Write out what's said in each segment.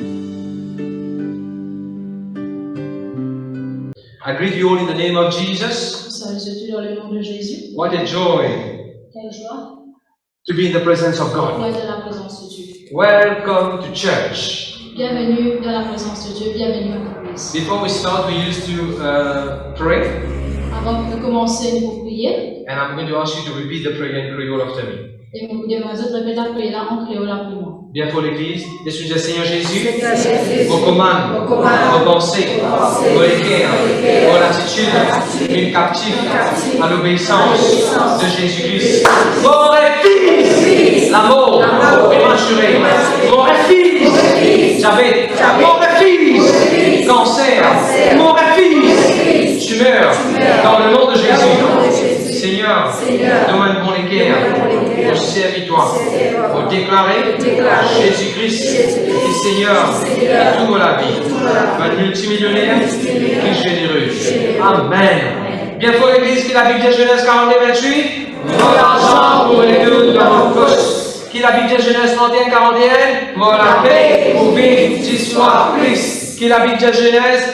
I greet you all in the name of Jesus. Salut dans le nom de Jésus. What a joy Quelle joie to be in the presence of pour God. être dans la présence de Dieu. Welcome to church. Bienvenue dans la présence de Dieu, bienvenue à l'église. Before we start, we used to pray, Avant de commencer, nous prier. and I'm going to ask you to repeat the prayer in Creole after me. Et nous vous demandons de répéter la prière en créole après moi. Bien pour l'Église, Jésus, Seigneur Jésus, Seigneur Jésus, vos commandes, vos pensées, vos équerres, vos attitudes, une captive à l'obéissance de Jésus-Christ. Mon fils, l'amour prématuré. Mon fils, diabète. Mon fils, cancer. Mon fils, tumeur. Dans le nom de Jésus. Seigneur, donne mon équerre, mon servitoire, pour déclarer Jésus-Christ est Seigneur de toute la vie. Un multimillionnaire qui est généreux. Amen. Bien pour l'Église, qui la Bible de Genèse 42-28. Mon argent pour les deux dans vos poches. Qui la Bible de Genèse 31-41. Mon la paix pour vivre 10 fois plus. Qui la Bible de Genèse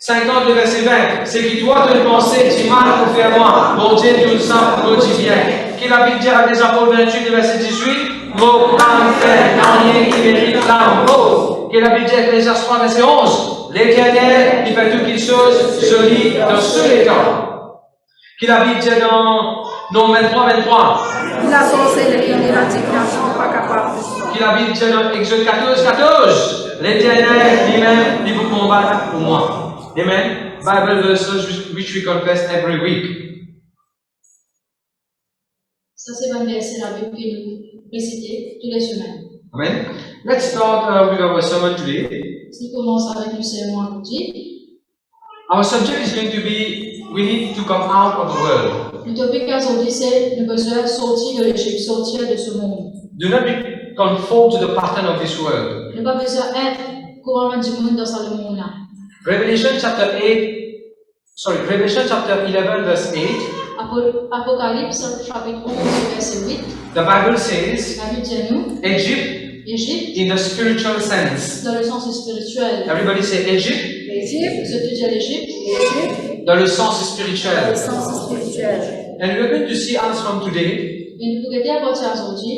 50, le verset 20. C'est qui toi de penser du mal pour faire moi. Mon Dieu, tout ça, mon Dieu bien. Qui la Bible dit à des apôtres 28, le verset 18. Mon âme fait rien qui mérite l'amour. Qui la Bible dit à Ecclésiaste 3, verset 11. L'Éternel, il fait toutes les choses jolies dans tous les temps. Qui la Bible dit dans Nom 23. il a censé les indications pas capables de Qui la Bible dit dans Exode 14. L'Éternel lui-même, il vous combat pour moi. Amen. Bible verses which we confess every week. Ça, c'est un verset la Bible que nous récitons toutes les semaines. Amen. Let's start with our sermon today. Si nous commençons avec le sermon aujourd'hui, Our subject is going to be, we need to come out of the world. le topic aujourd'hui, c'est le besoin de sortir de l'Égypte, sortir de ce monde. Do not be conformed to the pattern of this world. Ne pas besoin d'être couramment du monde dans ce monde-là. Revelation chapter 11 verse 8. Apocalypse chapitre 11 verset 8. The Bible says, La Bible dit à nous, Egypt Égypte, in the spiritual sense. dans le sens spirituel. Everybody say Egypt l'Égypte, Je te dis à l'Égypte, dans le sens le spirituel. sens spirituel. And we're going to see as from today, et nous regardons à partir d'aujourd'hui,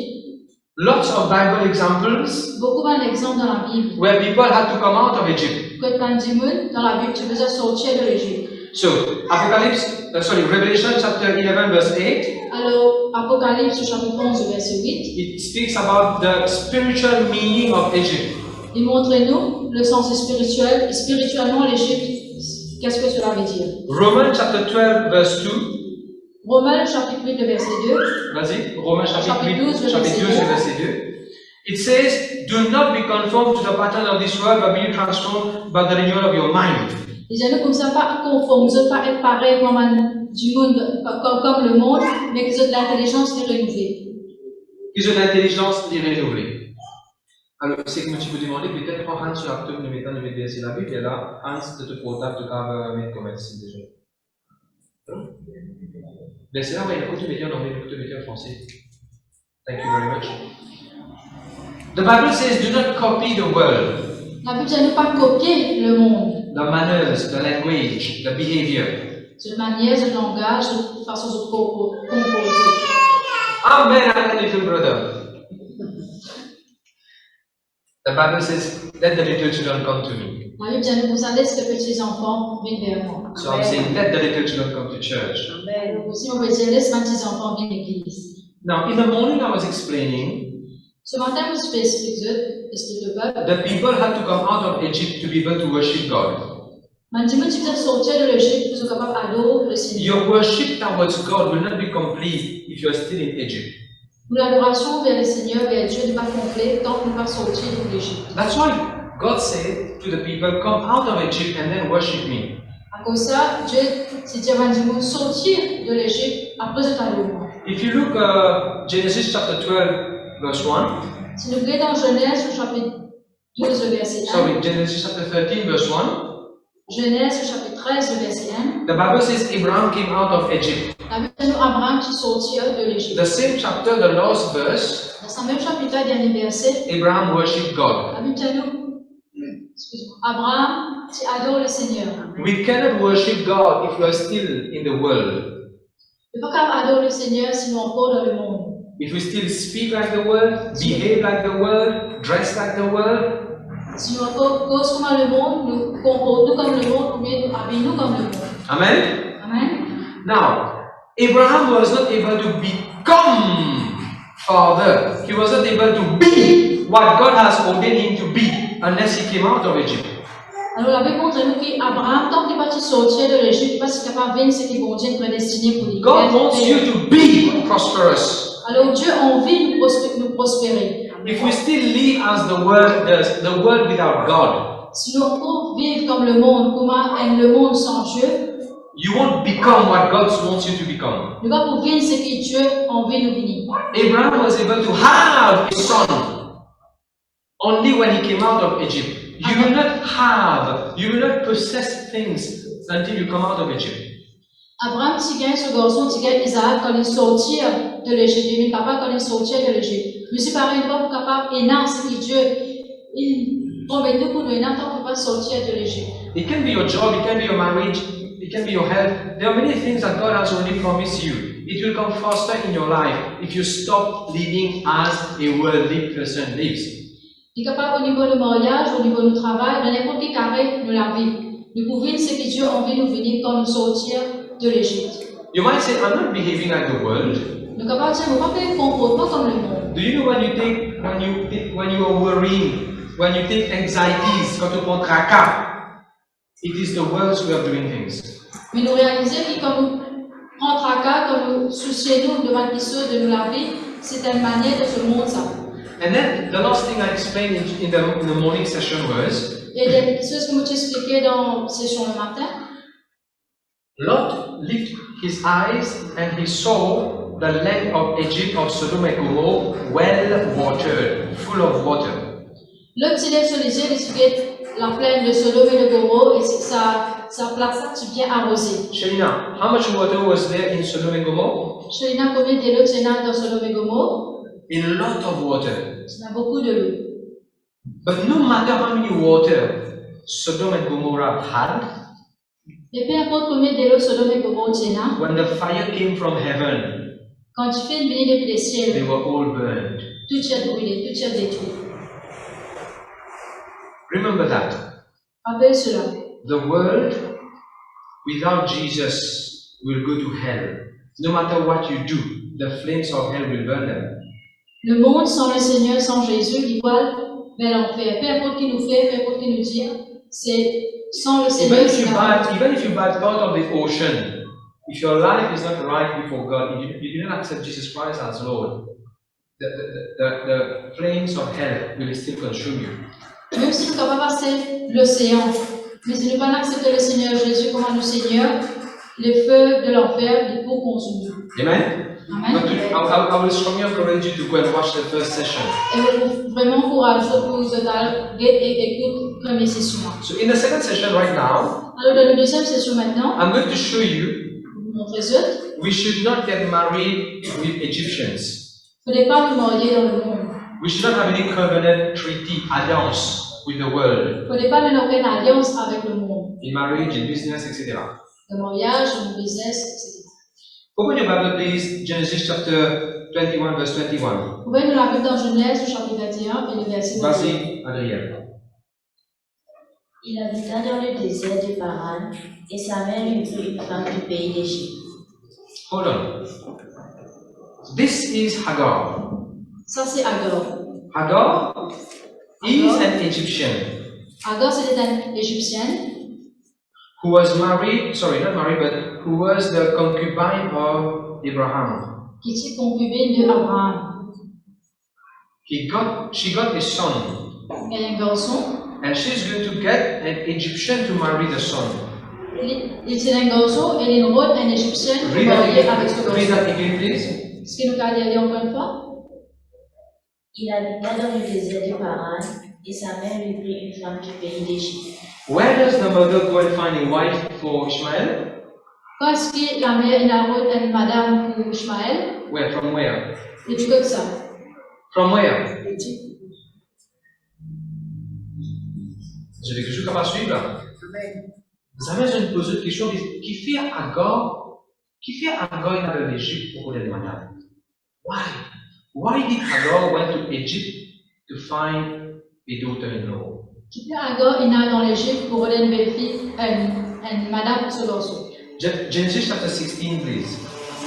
lots of Bible examples beaucoup d'exemples dans la Bible. where people had to come out of Egypt. Que quand du monde dans la Bible, tu veux sortir de l'Égypte. So, Revelation chapter 11 verse 8, Alors, Apocalypse chapitre 11 verset 8, it speaks about the spiritual meaning of Egypt. il montre-nous le sens spirituel, et spirituellement l'Égypte, qu'est-ce que cela veut dire. Romans chapter 12 verse 2, Romains chapitre 8 verset 2, vas-y, Romains chapitre Chapitre 12, 8, chapitre 12 verset 2. verset 2. It says, do not be conformed to the pattern of this world, but be transformed by the renewal of your mind. nous comme ça, pas conformes, nous ne pas être pareil comme du monde, comme le monde, mais que de l'intelligence qui est renouvelée. Qu'ils ont l'intelligence de renouveler. Alors, c'est que tu peux demander, peut-être prends Hans sur la table, nous mettons le verset la Bible, et là, Hans, de te portable, tu peux mettre comme ici déjà. Ben, c'est là, il faut que tu mettes en anglais, il faut que tu mettes en français. Thank you very much. The Bible says, do not copy the world, La Bible dit ne pas copier le monde, the manners, the language, the behavior. de manière, de langage, de façon de composer. Amen, amen, little brother. The Bible says, let the little children come to me. La Bible dit, vous allez que petits enfants viennent vers moi. So I'm saying, let the little children come to church. Amen. Aussi, on peut dire, laisse mes petits enfants venir à l'église. Now, in the morning, I was explaining Ce matin, je vais expliquer le peuple. the people had to come out of Egypt to be able to worship God. Maintenant, tu dois sortir de l'Égypte pour être capable d'adorer le Seigneur. Your worship towards God will not be complete if you are still in Egypt. L'adoration vers le Seigneur, vers Dieu, n'est pas complète tant qu'on ne va pas sortir de l'Égypte. That's why God said to the people, come out of Egypt and then worship me. À cause de ça, Dieu dit à du monde sortir de l'Égypte après de t'adorer. If you look Genesis chapter 12, verse 1, Si nous regardons Genèse au chapitre 12, verset 1, sorry, Genesis chapter 13, verse 1, Genèse au chapitre 13, verset 1, the Bible says Abraham came out of Egypt. la Bible dit Abraham qui sortit de l'Égypte. The same chapter, the last verse, Dans ce même chapitre, dernier verset, Abraham worshipped God. la Bible dit excuse-moi, Abraham, tu adores le Seigneur. We cannot worship God if we are still in the world. Ne pas qu'à adorer le Seigneur si nous sommes encore dans le monde. If we still speak like the world, behave like the world, dress like the world, Si nous cause comme le monde, nous comportons comme le monde, ou bien nous habillons comme le monde. Amen? Amen. Now, Abraham was not able to become father. He was not able to be what God has ordained him to be unless he came out of Egypt. Alors la Bible montre nous qu'Abraham, tant qu'il n'est pas sorti de l'Égypte, il n'est pas capable de venir ce qui bon Dieu prédestiné pour lui. God wants you to be prosperous. Alors Dieu a envie de nous prospérer. If we still live as the world does, the world without God, Si nous vivons comme le monde, comment est le monde sans Dieu, you won't become what God wants you to become. nous allons pour vivre ce que Dieu a envie de nous venir. Abraham was able to have a son only when he came out of Egypt. You will not have, you will not possess things until you come out of Egypt. Abraham, tu gagnes ce garçon, tu gagnes Isaac quand il sortit de l'Égypte. Il est capable quand il sortit de l'Égypte. Mais c'est pareil, il n'est pas capable d'énorme ce que Dieu, il promet nous pour nous énorme tant qu'on va sortir de l'Égypte. It can be your job, it can be your marriage, it can be your health. There are many things that God has already promised you. It will come faster in your life if you stop living as a worldly person lives. Il est capable au niveau du mariage, au niveau du travail, dans n'importe quel carré de la vie. Nous pouvons vivre ce que Dieu a envie de nous venir quand nous sortir de l'Égypte. You might say, I'm not behaving like the world. Nous sommes capables de dire, nous ne pas faire comportement comme le monde. Do you know when you are worrying, when you take anxieties, quand tu prends tracas, it is the world's way of doing things. Mais nous réalisons que quand nous prenons tracas, quand nous soucions de la question de la vie, c'est une manière de ce monde ça. And then the last thing I explained in the morning session was, Et des choses que je t'expliquais dans la session le matin, Lot lifted his eyes and he saw the land of Egypt, of Sodom and Gomorrah, well watered, full of water. l'autre s'il est sur les yeux, il regarde la plaine de Sodome et de Gomorrhe et sa place tu viens arroser. Shelina, how much water was there in Sodom and Gomorrah? Shelina, combien de l'eau tu as dans Sodome et Gomorrhe? A lot of water. Tu as beaucoup de l'eau. But no matter how many water Sodom and Gomorrah had, Et peu importe combien de l'eau Sodome et Gomorrhe tu as, when the fire came from heaven, quand tu fais une venue depuis les ciels, they were all burned. tout est brûlé, tout est détruit. Remember that. Rappelle cela. The world without Jesus will go to hell. No matter what you do, the flames of hell will burn them. Le monde sans le Seigneur, sans Jésus, il va vers l'enfer. Peu importe qui nous fait, peu importe qui nous dit, c'est sans le Seigneur. Even if you bat out of the ocean, if your life is not right before God, if you do not accept Jesus Christ as Lord, the flames of hell will still consume you. Même si nous sommes capables de passer l'océan, mais si nous n'avons pas accepté le Seigneur Jésus comme un Seigneur, les feux de l'enfer, ils vont consumer. Amen? Amen. But I will strongly encourage you to go and watch the first session. Et vraiment courageux pour vous et écoute la première session. So in the second session right now, Alors dans la deuxième session maintenant, I'm going to show you vous montrez autres. we should not get married with Egyptians. Il ne faudrait pas nous marier dans le monde. We should not have any covenant, treaty, alliance with the world. Il ne faudrait pas nous avoir une alliance avec le monde. In marriage, in business, etc. Le mariage, le business, etc. Open your Bible, please, Genesis chapter 21, verse 21. Vous pouvez nous la lire dans Genèse, au chapitre 21, et le verset 21. Vas-y, Adrien. Il habita dans le désert de Paran, et sa mère lui prit une femme du pays d'Égypte. Hold on. This is Hagar. Ça, c'est Agar. Hagar is an Egyptian Agar, c'était une Égyptienne who was married, not married, but who was the concubine of Abraham. qui était concubine d'Abraham. She got a son, Il y a un garçon. and she's going to get an Egyptian to marry the son. Il était un garçon et il envoie un Égyptien pour Read marier avec ce that garçon. again, please. Est-ce que nous allons y aller encore une fois? Il habita dans le désert de Paran, et sa mère lui prit une femme du pays d'Égypte. Where does the mother go and find a wife for Ishmael? Quand est-ce que la mère il a envoyé une madame pour Ishmaël? Where? From where? Et du coup, ça. From where? Vous avez quelque chose capable de suivre là? Vous savez, je vais vous poser une question. Qui fait Agar in l'Égypte pour les madame? Why? Why did Agar went to Egypt to find a daughter-in-law? Qui fait Agar ina dans l'Égypte pour aller une belle fille, une madame pour ce garçon. Genesis chapter 16, please.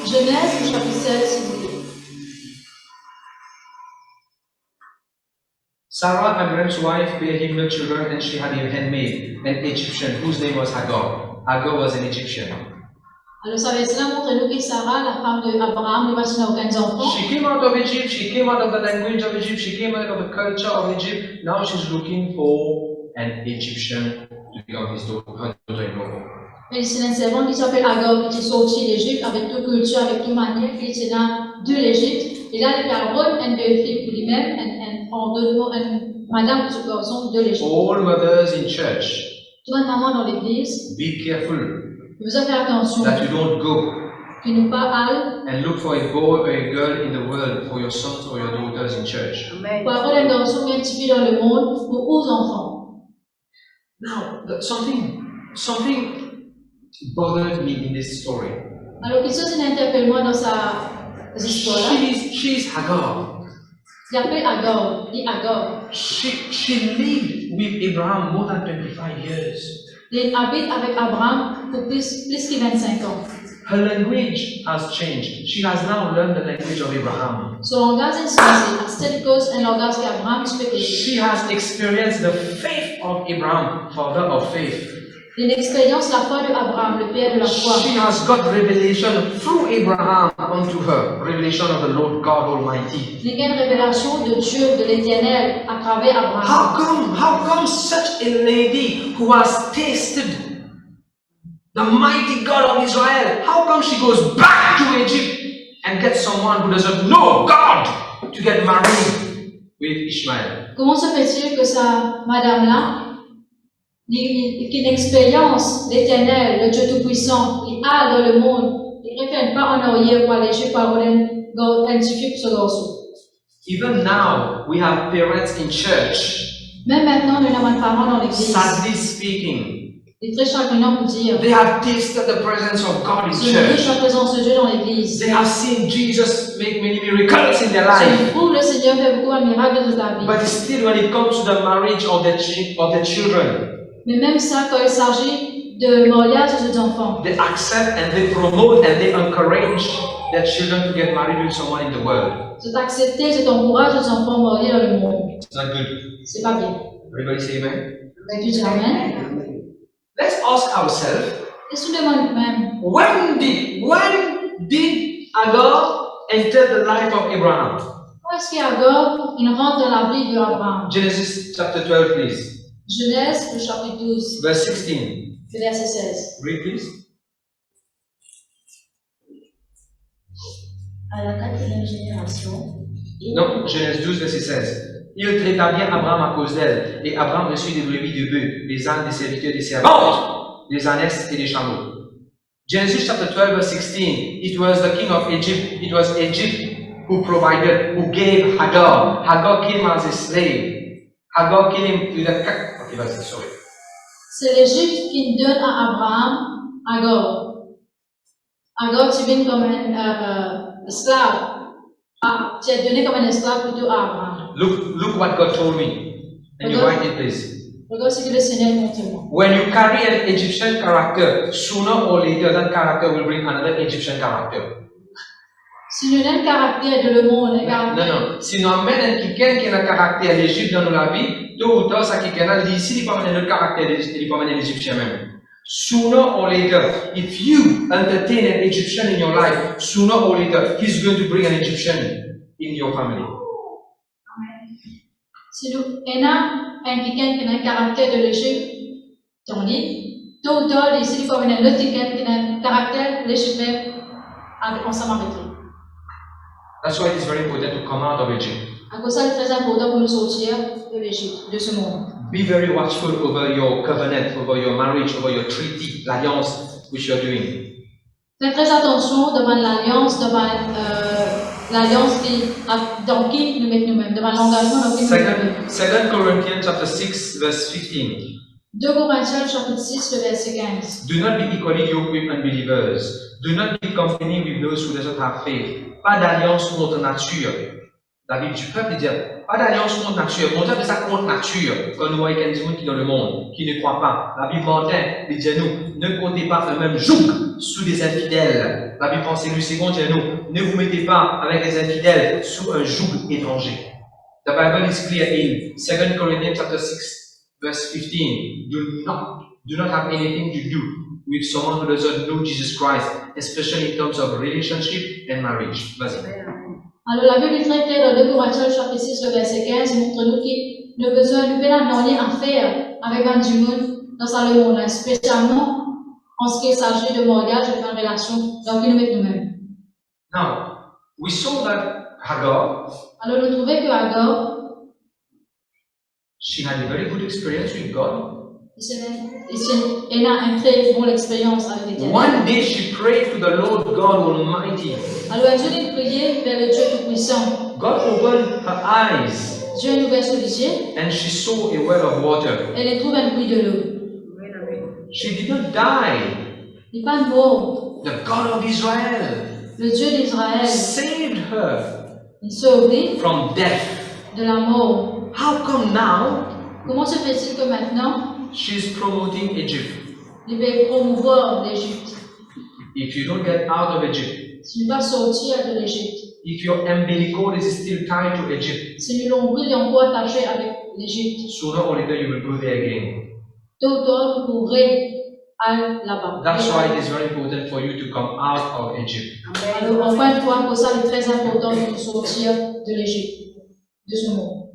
Genèse au chapitre 16, s'il vous plaît. Sarah, Abraham's wife, bare him no children, and she had a handmaid, an Egyptian, whose name was Hagar. Hagar was an Egyptian. Alors, ça va cela montre-nous que Sarah, la femme d'Abraham, ne va s'en aucun enfant. She came out of Egypt, she came out of the language of Egypt, she came out of the culture of Egypt. Now she's looking for an Egyptian to become his daughter-in-law. Et c'est un servant qui s'appelle Agar, qui est sorti d'Égypte avec toute culture, avec toute manière, qui était là de l'Égypte. Et là, il a une belle fille pour lui-même, une madame pour ce garçon de l'Égypte. All mothers in church, Toi, maman dans l'église, be careful vous avez fait attention, that you don't go que nous pas aller and look for a boy or a girl in the world for your sons or your daughters in church. pour avoir un garçon bien typique dans le monde pour aux enfants. Now, something bothered me in this story. Alors, quelque chose interpelle moi dans sa histoire. She's Hagar. Il appelle Agar, dit Agar. She lived with Abraham more than 25 years. Il habite avec Abraham pour plus que 25 ans. Her language has changed. She has now learned the language of Abraham. Son langage est changé. C'est cause un langage qu'Abraham explique. She has experienced the faith of Abraham, father of faith. Une expérience la foi de Abraham, le père de la foi. She has got revelation through Abraham unto her, revelation of the Lord God Almighty. Il y a une révélation de Dieu, de l'Éternel, à travers Abraham. How come such a lady who has tasted the mighty God of Israel, how come she goes back to Egypt and gets someone who doesn't know God to get married with Ishmael? Comment se fait-il que sa madame-là, qui a une expérience d'Éternel, le Dieu Tout-Puissant, qui a dans le monde, il ne fait pas en arrière pour aller chez Parolen, identifier pour ce garçon. Even now, we have parents in church, Même maintenant, nous avons des parents dans l'église. sadly speaking, C'est très chagrinant pour dire. they have tasted the presence of God in Ils ont church. la présence de Dieu dans l'église. They have seen Jesus make many miracles in their Ils life. trouvent le Seigneur fait beaucoup de miracles dans ta vie. But still, when it comes to the marriage of the children, Mais même ça, quand il s'agit de mariage des enfants, they accept and they promote and they encourage their children to get married with someone in the world. c'est accepter, c'est encourager les enfants mariés dans le monde. It's not good. C'est pas bien. Everybody say amen. Tu dis Amen. Let's ask ourselves, Est-ce que tu demandes même, when did Agar enter the life of Abraham? où est-ce qu'Agar, il rentre dans la vie d'Abraham? Genesis chapter 12, please. Genèse, le chapitre 12, Verse 16. le verset 16. Read, please. À la 4e génération, Non, Genèse 12, verset 16. Il traita bien Abraham à cause d'elle, et Abraham reçut des brebis, des bœufs, des ânes, des serviteurs, des servantes, des ânesses et des chameaux. Genesis chapter 12, verse 16. It was the king of Egypt. It was Egypt who provided, who gave Hagar. Hagar came as a slave. Hagar came with a okay, vas-y, sorry. C'est l'Égypte qui donne à Abraham Agar. Agar, tu viens comme un esclave. Ah, tu es donné comme un esclave plutôt à Abraham. Look what God told me. And you write it, please. Regarde ce que le Seigneur montre-moi. When you carry an Egyptian character, sooner or later that character will bring another Egyptian character. Si nous avons un caractère de le monde, un caractère. Non. Si nous amenons quelqu'un qui a un caractère d'Égypte dans la vie, tôt ou tard, ça qui est ici, il peut amener notre caractère, il peut amener l'Égyptien même. Sooner or later, if you entertain an Egyptian in your life, sooner or later, he's going to bring an Egyptian in your family. Si nous avons quelqu'un qui a un caractère de l'Égypte, on dit, tôt ou tard, ici, il peut amener l'autre quelqu'un qui a un caractère de l'Égypte ensemble avec lui. That's why it is very important to come out of Egypt. À cause de ça, c'est très important pour nous sortir de l'Égypte, de ce monde. Be very watchful over your covenant, over your marriage, over your treaty, l'alliance which you are doing. Faites très attention devant l'alliance, devant l'alliance dans qui nous mettons nous-mêmes, devant l'engagement dans qui nous mettons nous-mêmes. 2 Corinthians chapter 6, verse 15. 2 Corinthiens chapitre 6, le verset 15. Do not be equally yoked with unbelievers. Do not be company with those who do not have faith. Pas d'alliance contre nature. La Bible du peuple dit pas d'alliance contre nature. Mon Dieu appelle ça contre nature. Quand nous voyons des gens qui dans le monde, qui ne croient pas. La Bible m'entend, il dit à nous, ne comptez pas le même joug sous des infidèles. La Bible pense lui second dit à nous, ne vous mettez pas avec les infidèles sous un joug étranger. The Bible is clear in 2 Corinthians chapter 6, verse 15. Do not have anything to do with someone who doesn't know Jesus Christ, especially in terms of relationship and marriage. Vas-y. Alors la Bible est très claire dans 2 Corinthiens chapitre 6, le verset 15, il montre-nous qu'il ne besoin de pas rien à faire avec un du monde dans sa monde, spécialement en ce qui s'agit de mariage et de relation dans qui nous mettons nous-mêmes. Now, we saw that Hagar, Alors nous trouvons que Hagar, she had a very good experience with God. elle a une très bonne expérience avec l'Éternel. One day she prayed to the Lord God Almighty. Alors un jour elle priait vers le Dieu Tout-Puissant. God opened her eyes Dieu a ouvert ses yeux. and she saw a well of water. Elle trouve un puits de l'eau. She did not die. Il n'est pas mort. The God of Israel Le Dieu d'Israël, saved her il sauvé from death. de la mort. How come now Comment se fait-il que maintenant, she's promoting Egypt? il va promouvoir l'Égypte? If you don't get out of Egypt, Si tu vas sortir de l'Égypte, if your umbilical is still tied to Egypt, si le nombril est encore attaché avec l'Égypte, sooner or later you will go there again. tôt ou tard, vous pourrez aller là-bas. That's why it is very important for you to come out of Egypt. Alors, encore une fois, pour ça, il est très important de sortir de l'Égypte, de ce monde.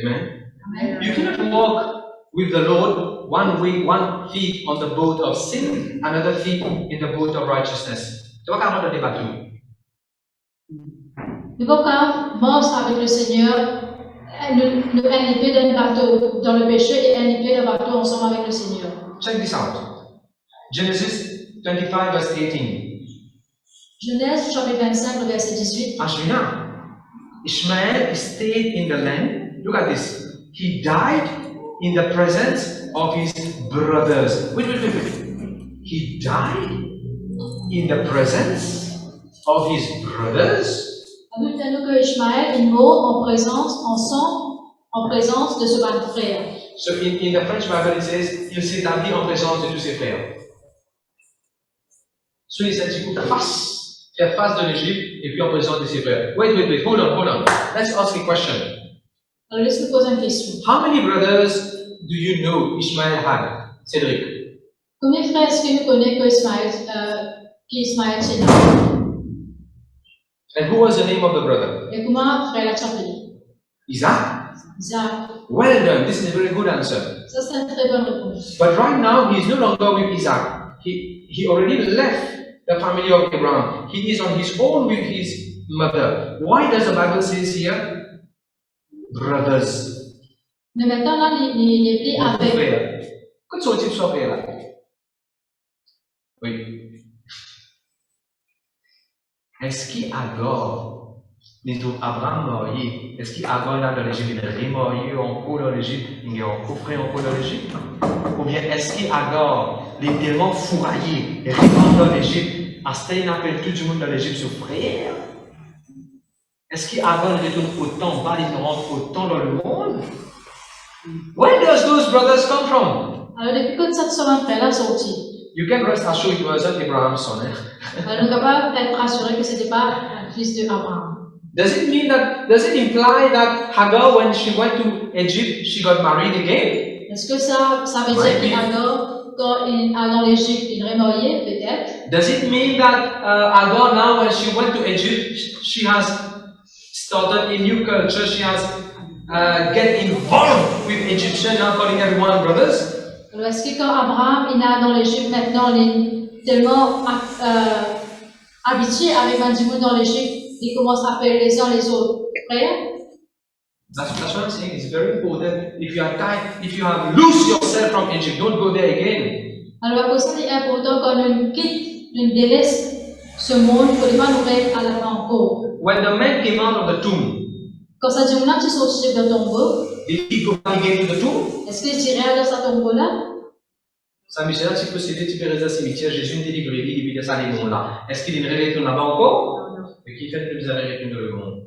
Amen. Amen. You cannot walk with the Lord one way, one feet on the boat of sin, another feet in the boat of righteousness. Tu vois comment on a des bateaux. Ne pas qu'à marcher avec le Seigneur, un épée d'un bateau dans le péché et un épée d'un bateau ensemble avec le Seigneur. Check this out. Genesis 25 verse 18. Genèse chapitre 25, verset 18. Ashwina, Ishmael stayed in the land. Look at this. He died in the presence of his brothers. Wait. He died in the presence of his brothers. La Bible dit que Ishmaël est mort en présence de ce grand frère. So in the French Bible it says, il s'établit en présence de tous ses frères. So il s'est dit, faire face de l'Égypte et puis en présence de ses frères. Wait, hold on. Let's ask a question. Alors laisse-moi poser une question. How many brothers do you know Ishmael had? Cédric. Combien de frères est-ce que nous connaissons qu'Ismaël c'est là? And who was the name of the brother? Et comment frère l'a appelé? Isaac. Isaac. Well done. This is a very good answer. Ça c'est une très bonne réponse. But right now he is no longer with Isaac. He already left the family of Abraham. He is on his own with his mother. Why does the Bible says here brothers? Mais maintenant là, il est plus avec. Frères. Qu'est-ce que tu veux faire là? Oui. Est-ce qu'Agar, Abraham marié, est-ce qu'Agar là dans l'Égypte, il est remarié encore dans l'Égypte, il est encore frère encore dans l'Égypte? Ou bien est-ce qu'Agar, il est tellement fourraillé, et rentre dans l'Égypte, à ce qu'il appelle tout le monde dans l'Égypte son frère? Est-ce qu'Agar retourne autant bas, il rentre autant dans le monde? Where does those brothers come from? Alors depuis quand cette semaine frère là sorti? You can rest assured it wasn't Abraham's son. Alors nous sommes capables d'être rassurés que c'était pas un fils d'Abraham. Does it imply that Hagar, when she went to Egypt, she got married again? Est-ce que ça veut dire qu'Agar, quand il a dans l'Égypte, il est marié, peut-être? Does it mean that Hagar now, when she went to Egypt, she has started a new culture? She has get involved with Egyptians, now calling everyone brothers? Alors est-ce que quand Abraham il est dans l'Égypte, maintenant il est tellement habitué avec un du monde dans l'Égypte, il commence à appeler les uns les autres frères? That's what I'm saying. It's very important. If you have loose yourself from Egypt, don't go there again. Alors pour ça, il est important quand on quitte, on délaisse ce monde pour ne pas nous mettre à la fin encore. when the man came out of the tomb, Quand ça dit, on a petit sorti de tombeau, did he go back again to the tomb? est-ce qu'il dirait dans sa tombeau-là? Saint-Michel, tu peux céder, tu peux rester au cimetière, Jésus ne délivre lui, il dit ça les noms là. Est-ce qu'il ne retourne là-bas encore? Mais qui fait le bizarre retourne dans le monde?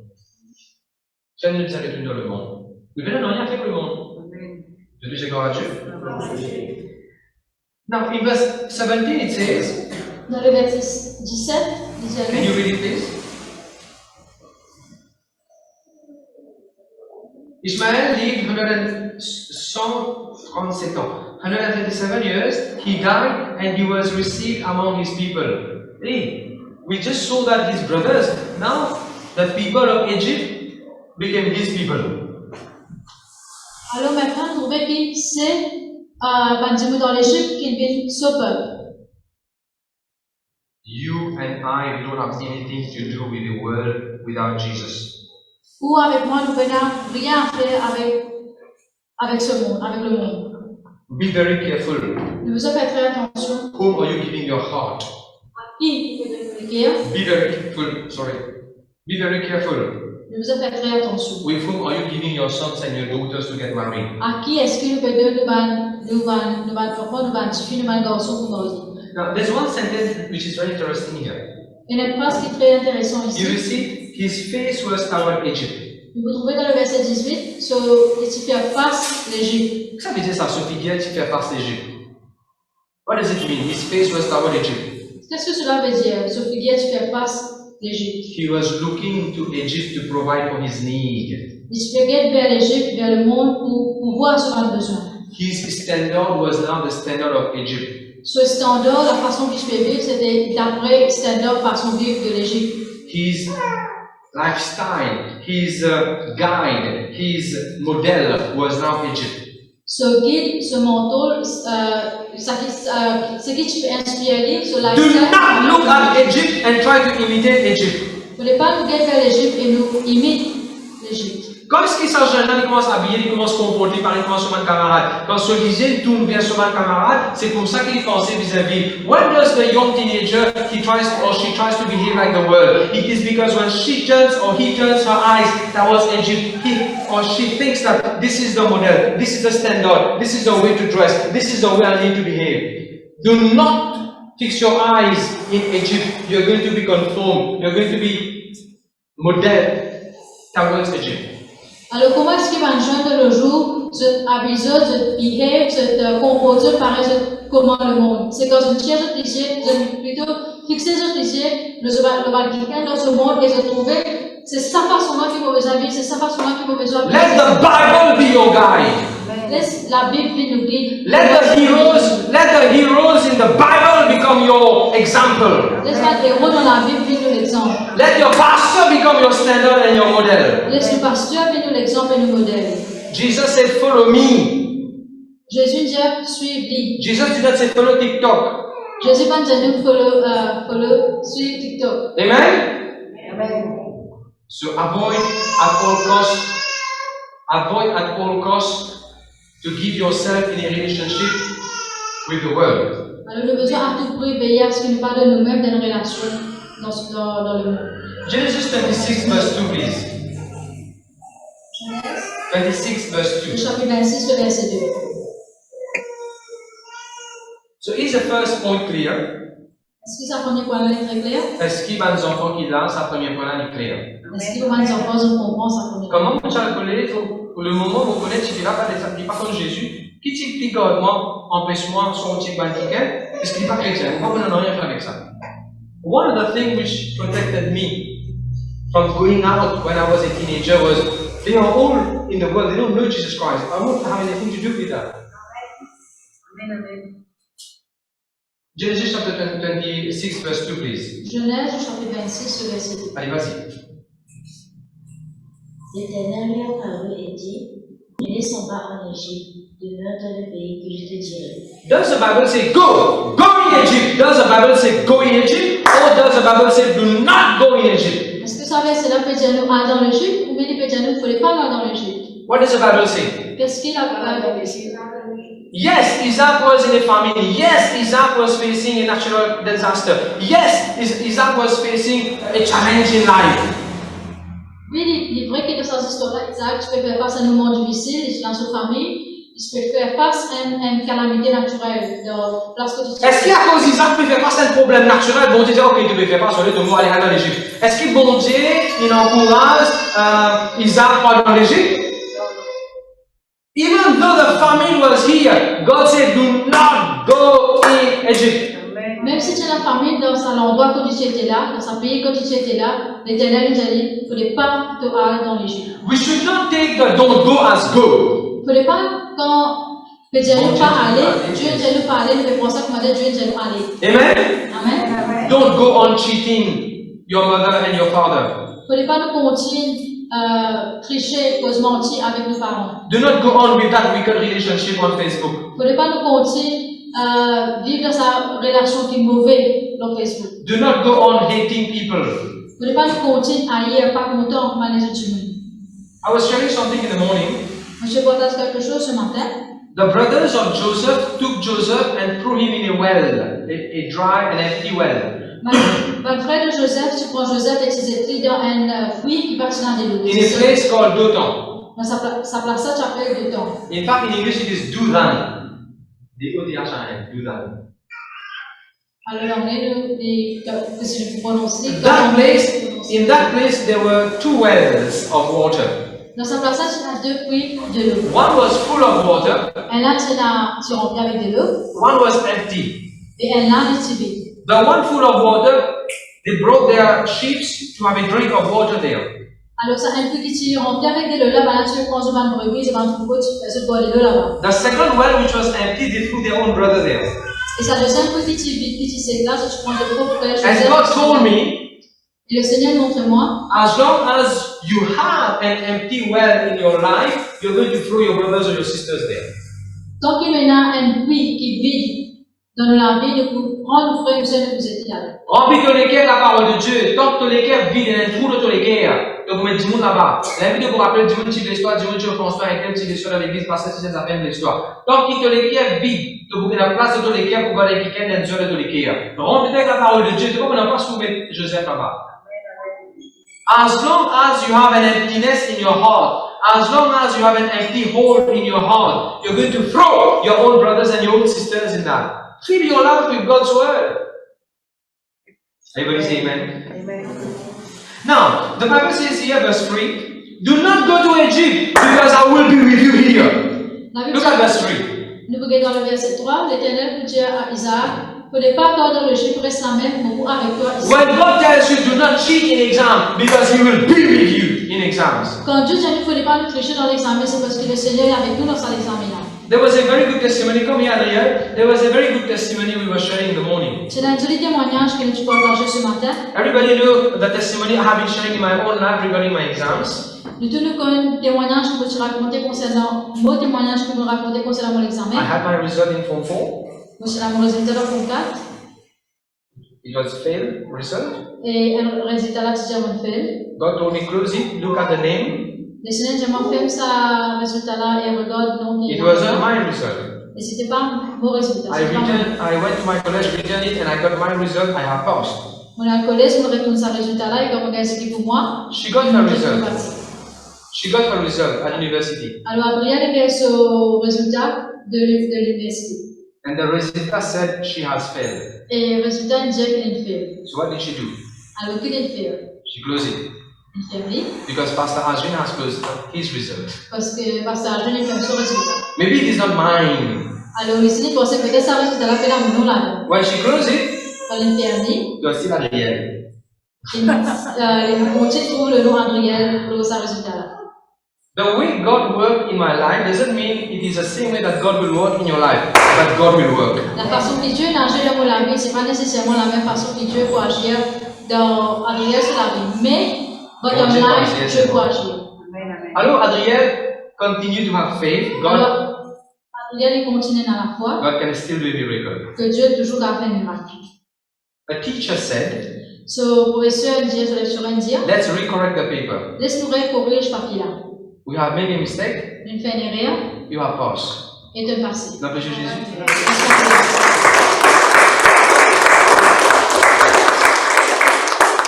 Fait le bizarre retourne dans le monde. Le Père n'a rien fait pour le monde. Je dis gloire à Dieu. Now, in verse 17, it says, Dans le verset 17, il dit à can nous, you read it, please? Ishmael lived 137 ans. 137 years, he died and he was received among his people. Hey, we just saw that his brothers, now the people of Egypt became his people. alors maintenant, vous trouvez qu'il c'est dans l'Égypte qui vient ce peuple. You and I, we don't have anything to do with the world without Jesus. Ou avec moi, nous n'avons rien à faire avec ce monde, avec le monde. Be very careful. Nous devons faire très attention. Whom are you giving your heart? Qui vous communiquer? Be very careful. Sorry. Be very careful. Nous devons faire très attention. With whom are you giving your sons and your daughters to get married? À qui est-ce que nous pouvons nous enfants, nous filles, nous garçons pour marier? Now, there's one sentence which is very interesting here. Il y a une phrase qui est très intéressante You will ici. see, his face was toward Egypt. Vous trouvez dans le verset 18, il fait face l'Égypte. Qu'est-ce que ça veut dire ça, Sophie Guerre, tu fais face l'Égypte? What does it mean? His face was toward Egypt. Qu'est-ce que cela veut dire? Sophie Guerre, tu fais face l'Égypte. He was looking to Egypt to provide for his need. Il se fait vers l'Égypte, vers le monde pour pouvoir se rendre besoin. His standard was now the standard of Egypt. Ce standard, la façon qu'il fait vivre, c'était d'après le standard façon vivre de l'Égypte. His lifestyle, his guide, his model was now Egypt. Ce guide, ce mentor, ce qui te inspire, ce Do lifestyle. not look at Egypt and try to imitate Egypt. Vous ne voulez pas nous guider vers l'Égypte et nous imiter l'Égypte. Quand est-ce qu'il s'agit il commence à habiller, il commence à se comporter par rapport à son camarade. Quand ce lycée tourne vers son camarade, c'est comme ça qu'il pense vis-à-vis. When does the young teenager he tries or she tries to behave like the world? It is because when she turns or he turns her eyes towards Egypt, he or she thinks that this is the model, this is the standard, this is the way to dress, this is the way I need to behave. Do not fix your eyes in Egypt. You're going to be conformed. You're going to be model towards Egypt. Alors, comment est-ce qu'il va un jeune de nos jours se aviser, se behave, se comporter pareil comment le monde? C'est quand une chaise plutôt fixer sur le quelqu'un dans ce monde et se trouver, c'est sa façon-là qu'il faut besoin vivre, c'est sa façon-là qu'il faut besoin vivre. Let the Bible be your guide. Laisse la Bible nous guide. Let the heroes in the Bible become your example. Laisse les héros dans la Bible nous l'exemple. Let your pastor become your standard and your model. Laisse le pasteur nous l'exemple et nous modèle. Jesus said, follow me. Jésus dit, suivez-lui. Jesus did not say, follow TikTok. Jésus va nous follow, suivre TikTok. Amen? So avoid at all costs to give yourself in a relationship with the world. Alors, nous avons besoin à tout prix veiller à ce que nous pas de nous-mêmes dans une relation dans le monde. Genesis 26 verse 2, please. 26 verse Le 2. chapitre 26, le verset 2. So is the first point clear? Est-ce que ça premier point-là est très clair? Est-ce qu'il y a des enfants qui l'ont, sa première point-là est claire? Est-ce qu'il y a des enfants qui comprennent ça premier point? Comment tu as collé pour le moment où vous connaissez, tu diras pas des samedis, pas comme Jésus, qui t'implique moi, empêche-moi, son petit banquier, est-ce qu'il n'est pas chrétien? Pourquoi on n'en a rien fait avec ça? One of the things which protected me from going out when I was a teenager was they are all in the world, they don't know Jesus Christ. I won't have anything to do with that. Genesis chapter 26, verse 2, please. Genèse, chapitre 26, le verset 2. Allez, vas-y. L'Éternel lui apparut et dit, ne descends pas en Égypte, demeure dans le pays que je te dirai. Does the Bible say go? Go in Egypt. Does the Bible say go in Egypt? Or does the Bible say do not go in Egypt? Est-ce que ça verset-là peut dire nous aller dans l'Égypte ou bien il peut dire nous ne faut pas aller dans l'Égypte? What does the Bible say? Qu'est-ce qu'il a fait? Yes, Isaac was in a famine. Yes, Isaac was facing a natural disaster. Yes, Isaac was facing a challenge in life. Oui, il est vrai que dans cette histoire-là, Isaac, tu peux faire face à un moment difficile dans sa famille, tu peux faire face à une calamité naturelle dans la place que tu Est-ce qu'à cause d'Isaac peut faire face à un problème naturel, bon Dieu dit, ok, tu peux faire face au lieu de moi aller dans l'Égypte. Est-ce que bon Dieu, il encourage Isaac pas dans l'Égypte? Even though the famine was here, God said, do not go in Egypt. Même si tu es la famille dans l'endroit que tu étais là, dans un pays que tu étais là, l'Éternel nous a dit, il ne fallait pas te aller dans l'Égypte. We should not take the don't go as go. Il ne fallait pas, quand Dieu ne pas aller, Dieu ne pas aller, nous pensons que Dieu ne pas aller. Amen? Amen. Don't go on cheating your mother and your father. Il ne fallait pas nous continuer tricher, cause mentir avec nos parents. Do not go on with that wicked relationship on Facebook. Il ne fallait pas nous continuer vivre dans sa relation qui est mauvaise dans Facebook. Do not go on hating people. Il ne fallait pas nous continuer à y être pas content comme les autres humains. I was sharing something in the morning. Je partage quelque chose ce matin. The brothers of Joseph took Joseph and threw him in a well, a dry and empty well. Le frère de Joseph, tu prends Joseph et tu les pris dans un puits qui partit dans des In a place called Dothan. Dans sa place, ça, tu appelles Dothan. In fact, in English it is Dothan. D-O-T-H-A-N, Dothan. Alors, si je prononce, In that place, there were two wells of water. dans sa place, tu as deux puits de l'eau. One was full of water, Un là, tu remplis avec de l'eau, one was empty. et un là, tu vide. The one full of water, they brought their sheep to have a drink of water there. Alors, ça, un puits qui tu remplis avec de l'eau là-bas, tu prends une brebis, tu prends un troupeau, tu fais boire de l'eau là-bas. The second well, which was empty, they threw their own brother there. Et ça, deuxième puits qui tu vide, puis tu s'églace, tu prends de l'eau pour faire And God told me, et le Seigneur montre-moi, as long as you have an empty well in your life, you're going to throw your brothers or your sisters there. tant qu'il y a un puits qui vide dans la vie, de prendre nos frères et sœurs que vous êtes là. Remplis ton équerre la parole de Dieu. Tant que ton équerre vide, il y a un trou de ton équerre. Donc, vous mettez du monde là-bas. L'invite pour rappeler du monde de l'histoire, du monde de François et quel petit l'histoire de l'église, parce que c'est ça fait de l'histoire. Tant que ton équerre vide, tu peux la place de ton équerre pour garder quelqu'un dans le de ton équerre. Remplis avec la parole de Dieu. Tu peux pas la place pour mettre Joseph là-bas. As long as you have an emptiness in your heart, as long as you have an empty hole in your heart, you're going to throw your own brothers and your own sisters in that. Fill your life with God's word. Everybody say amen. Amen. Now, the Bible says here, verse 3, do not go to Egypt because I will be with you here. Look at verse 3. Nous regardons dans le verset 3, l'Éternel dit à Isaac, ne fallait pas toi dans le Égypte, reste la même pour avec toi ici. When God tells you do not cheat in exam because He will be with you in exams. Quand Dieu dit qu'il ne fallait pas nous tricher dans l'examen, c'est parce que le Seigneur est avec nous dans cet examen-là. There was a very good testimony. Come here, Adriel. There was a very good testimony we were sharing in the morning. C'est un joli témoignage que nous partageons ce matin. Everybody know the testimony I have been sharing in my own life regarding my exams. Nous tous nous connaissons un témoignage que tu racontais concernant, mon témoignage que nous racontais concernant mon I examen. had my result in Form 4. Concernant mon résultat dans Form 4. It was failed result. Et un résultat là, tu dis mon fail. God told me close it. Look at the name. Le Seigneur dit mon fait ça résultat là et regarde non. It wasn't my result. Et c'était pas mon résultat. I went to my college, returned it, and I got my result. I have passed. Mon allé au collège, je me retourne sa résultat là et comme on a expliqué pour moi. She got her result. She got her result at university. Alors Adrienne est son résultat de l'université. And the result said she has failed. Et le résultat il disait qu'elle a fait. So what did she do? Alors qu'elle a fait? She closed it. Elle fait because Pastor Ajin has closed his result. parce que Pasteur Ajin est comme son résultat. Maybe it is not mine. Alors ici il pensait peut-être ça résultat là fait la mon nom là. When she closed it, Quand elle fait it was still Adriel. Mon titre trouve le nom Adriel pour sa résultat là. The way God worked in my life doesn't mean it is the same way that God will work in your life, but God will work. La façon que Dieu agit dans la vie, c'est pas nécessairement la même façon que Dieu peut agir dans Adriel sur la vie, mais bottom line, Dieu peut agir. Alors Adriel continue to have faith. Alors, Adriel continue dans la foi. God can still do a miracle. Que Dieu toujours a fait un miracle. A teacher said, So, professeur dit, sur un dire, let's recorrect the paper. laisse-nous corriger ce papier là. We have made a mistake. Une fait une erreur You have passed. et te passer. Dans le Jésus.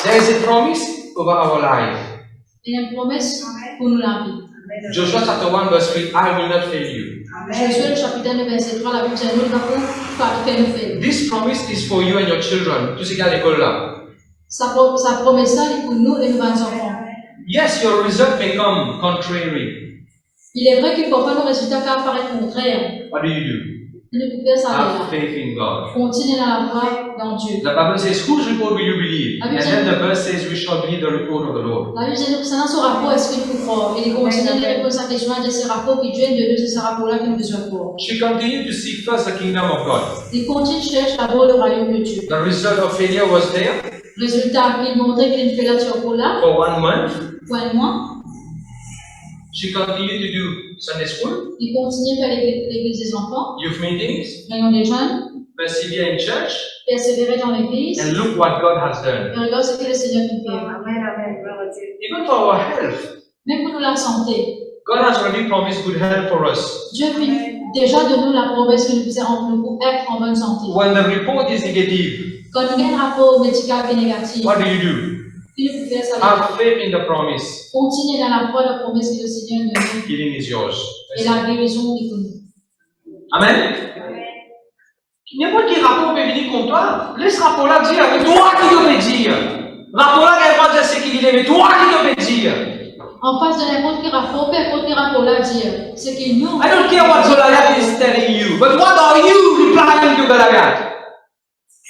There is a promise over our life. Il y a une promesse pour nous la vie. Joshua chapter 1 verse 3, I will not fail you. Josué le chapitre 1 verset 3, la Bible dit nous ne pouvons pas faire nous faire. This promise is for you and your children. Tout ce qui est à l'école là. Sa promesse là est pour nous et nos enfants. Yes, your result may come contrary. Il est vrai que parfois nos résultats peuvent paraître contraires. What do you do? Nous devons faire ça Have là. faith in God. Continuer dans la foi dans Dieu. The Bible says, whose report will you believe? And then the verse says, we shall believe the report of the Lord. La Bible dit nous concernant ce rapport, est-ce qu'il faut croire? Et il continue de répondre à sa question de ce rapport que Dieu de nous, c'est ce rapport-là que nous devons croire. She continued to seek first the kingdom of God. Il continue de chercher d'abord le royaume de Dieu. The result of failure was there Résultat, il montrait qu'il fait la pour là, for 1 month. pour un mois. She continued to do Sunday school, Il continue de faire l'église des enfants, youth meetings, réunion des jeunes, persevere in church, persévérer dans l'église. and look what God has done. Et regarde ce que le Seigneur nous fait. Amen, amen. Gloire à Dieu. Even for our health, Même pour nous la santé. God has already promised good health for us. Dieu fait déjà de nous la promesse que nous faisons pour être en bonne santé. When the report is negative, Quand il y a un rapport médical qui est négatif, what do you do? il faut faire ça. Have faith in the promise. Continuez dans la foi, la promesse que le Seigneur nous donne. Healing is yours. Et la guérison est pour nous. Amen. N'importe quel rapport peut venir contre toi. Laisse ce rapport-là dire, mais toi qui te peux dire. Rapport-là, il va dire ce qu'il est, mais toi qui te peux dire. En face de n'importe quel rapport, peu importe quel rapport là dire, c'est que nous. I don't care what Goliath is telling you, but what are you replying to Goliath?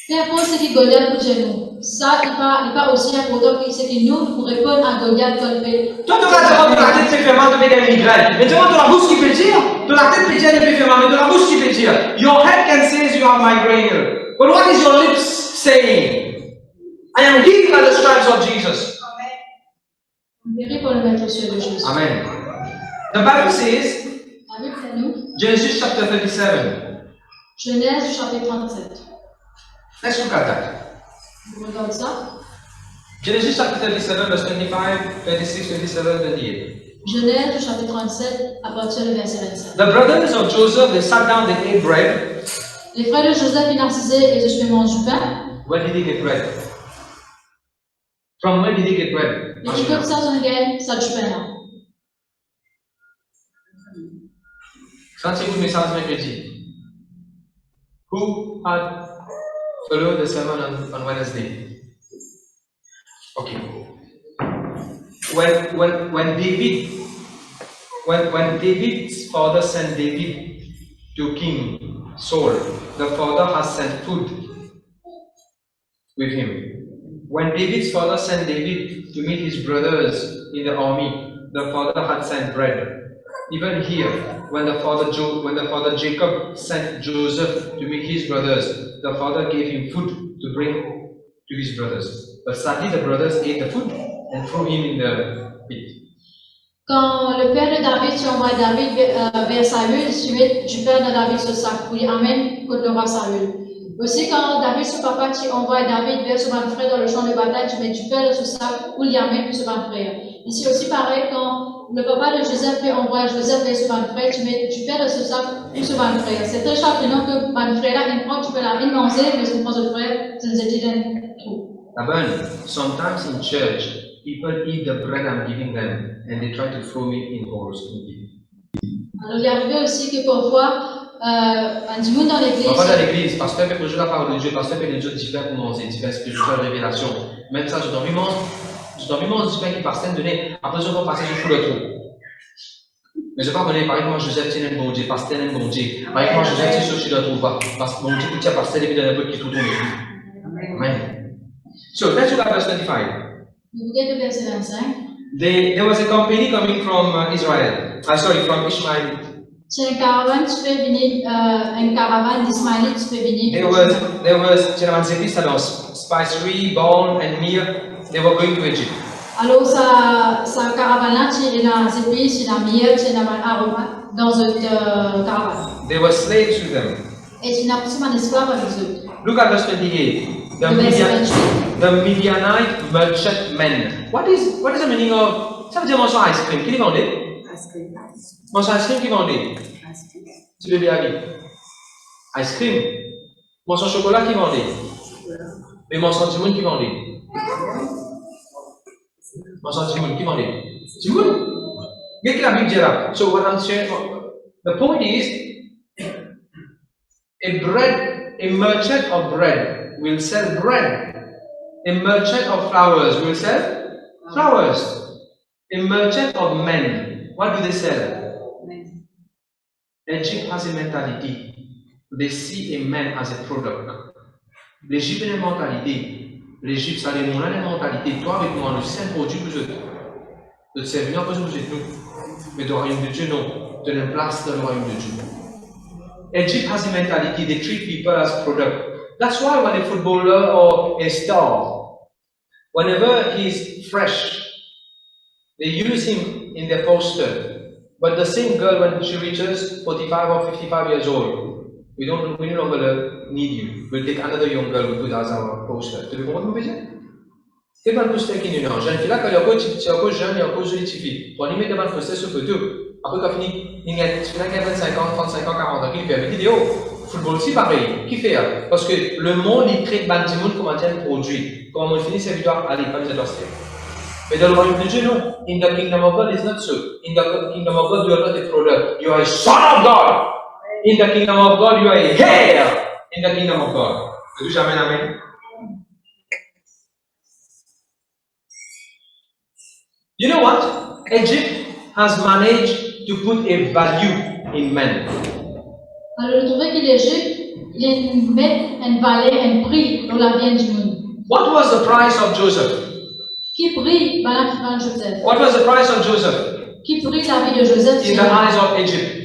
Peu importe ce que Goliath peut dire nous. Ça, il pas aussi important que ce que nous pour répondre à Goliath qu'on fait. Toi, tu vas dire que la tête te fait mal, tu fais des migraines. Mais tu vois, de la bouche qui peut dire, de la tête peut dire, elle peut faire mal, mais de la bouche qui peut dire. Your head can say you have migraine. But what is your lips saying? I am healed by the stripes of Jesus. Guéri pour le maître sur le Jésus. Amen. The Bible says, Avec nous, Genesis chapter 37. Genèse chapitre 37. Let's look at that. Vous regardez ça? Genesis chapter 37, verse 25, 26, 27, 28. Genèse chapitre 37, à partir du verset 27. The brothers of Joseph, they sat down, they ate bread. Les frères de Joseph, ils narcisaient et je mangent du pain. Where did they get bread? From where did they get bread? Et puis comme ça, on gagne ça du pain là. Sentez-vous le message mercredi. Who had followed the sermon on Wednesday? Okay. When David's father sent David to King Saul, the father has sent food with him. When David's father sent David to meet his brothers in the army, the father had sent bread. Even here, when the father Jacob sent Joseph to meet his brothers, the father gave him food to bring to his brothers. But sadly, the brothers ate the food and threw him in the pit. Quand le père de David envoie David vers Saül, il met du père de David ce sac pour lui amène contre le roi Saül. Aussi, quand David, son papa, envoie David vers son frère dans le champ de bataille, tu mets du père de ce sac pour lui amène son frère. Ici aussi, pareil, quand le papa de Joseph envoie Joseph vers son frère, tu mets du père de ce sac pour son frère. C'est très charprenant que mon frère là, il prend, tu peux la manger, mais son frère, c'est une étude tout. Amen. Sometimes in church, people eat the bread I'm giving them and they try to throw me in holes. Alors, il est arrivé aussi que parfois, un dimanche dans l'église. Parfois dans l'église, pasteur fait toujours la parole de Dieu, pasteur fait des choses différentes pour manger, différentes spirituelles révélations. Même ça, je dormis mange du pain qui pasteur donné, après je vais passer sur le trou. Mais je ne vais pas connaître, par exemple, Joseph tient un bon Dieu, pasteur un bon Dieu. Par exemple, Joseph tient sur le trou, parce que bon Dieu, il tient pasteur et puis dans un peu qui tout tourne. Amen. So, let's look at verse 25. Vous regardez le verset 25. There was a company coming from Israel. From Ishmael. C'est une caravane qui fait venir, une caravane d'Ismaélites qui fait venir. There was spicery, bone, and meal. They were going to Egypt. Alors, sa caravane-là, c'est dans les épices, c'est dans la miel, c'est dans l'arôme, dans une caravane. They were slaves with them. Et c'est un esclave avec eux. Look at verse 28. The Midianite merchantmen. What is the meaning of? Ça veut dire manger ice cream. Qui vendait? Manger ice cream qui vendait? Tu veux bien dire? Ice cream. Manger chocolat qui vendait? Mais manger du monde qui vendait? Manger du monde qui vendait? Tu vois? Qu'est-ce que la Bible dit là? So what I'm saying, the point is, a merchant of bread will sell bread. A merchant of flowers will sell flowers. A merchant of men, what do they sell? Egypt has a mentality. They see a man as a product. L'Égypte a une mentalité. L'Égypte, ça a une mentalité. Toi avec moi, nous sommes un produit plus de notre serviteur, pas nous êtes nous. Mais dans le royaume de Dieu, non. Tu as une place dans le royaume de Dieu. Egypt has a mentality. They treat people as product. That's why when a footballer or a star, whenever he's fresh, they use him in their poster. But the same girl, when she reaches 45 or 55 years old, we no longer need you. We'll take another young girl we put as our poster. Tu comprends ce que je veux dire? C'est pas le poster qui est non. Jeune fille là, quand il y a encore jeune, il y a encore jolie fille. Pour animer devant le poster sur photo. Après, quand fini, il y a 25 ans, 35 ans, 40 ans, qui fait une vidéo. Football aussi pareil. Qui fait? Parce que le monde, il traite du monde comme un produit. Comment on finit cette vidéo? Allez, pas besoin de l'acheter. Mais dans le royaume de Dieu, non. In the kingdom of God is not so. In the kingdom of God, you are not a product. You are a son of God. In the kingdom of God, you are a heir. In the kingdom of God. Dis jamais amen. You know what? Egypt has managed to put a value in men. Alors, nous trouvons que l'Égypte, il met une valeur, un prix dans la vie du monde. What was the price of Joseph? Qui prie dans Joseph? What was the price of Joseph? Qui prie la vie de Joseph? In the eyes of Egypt.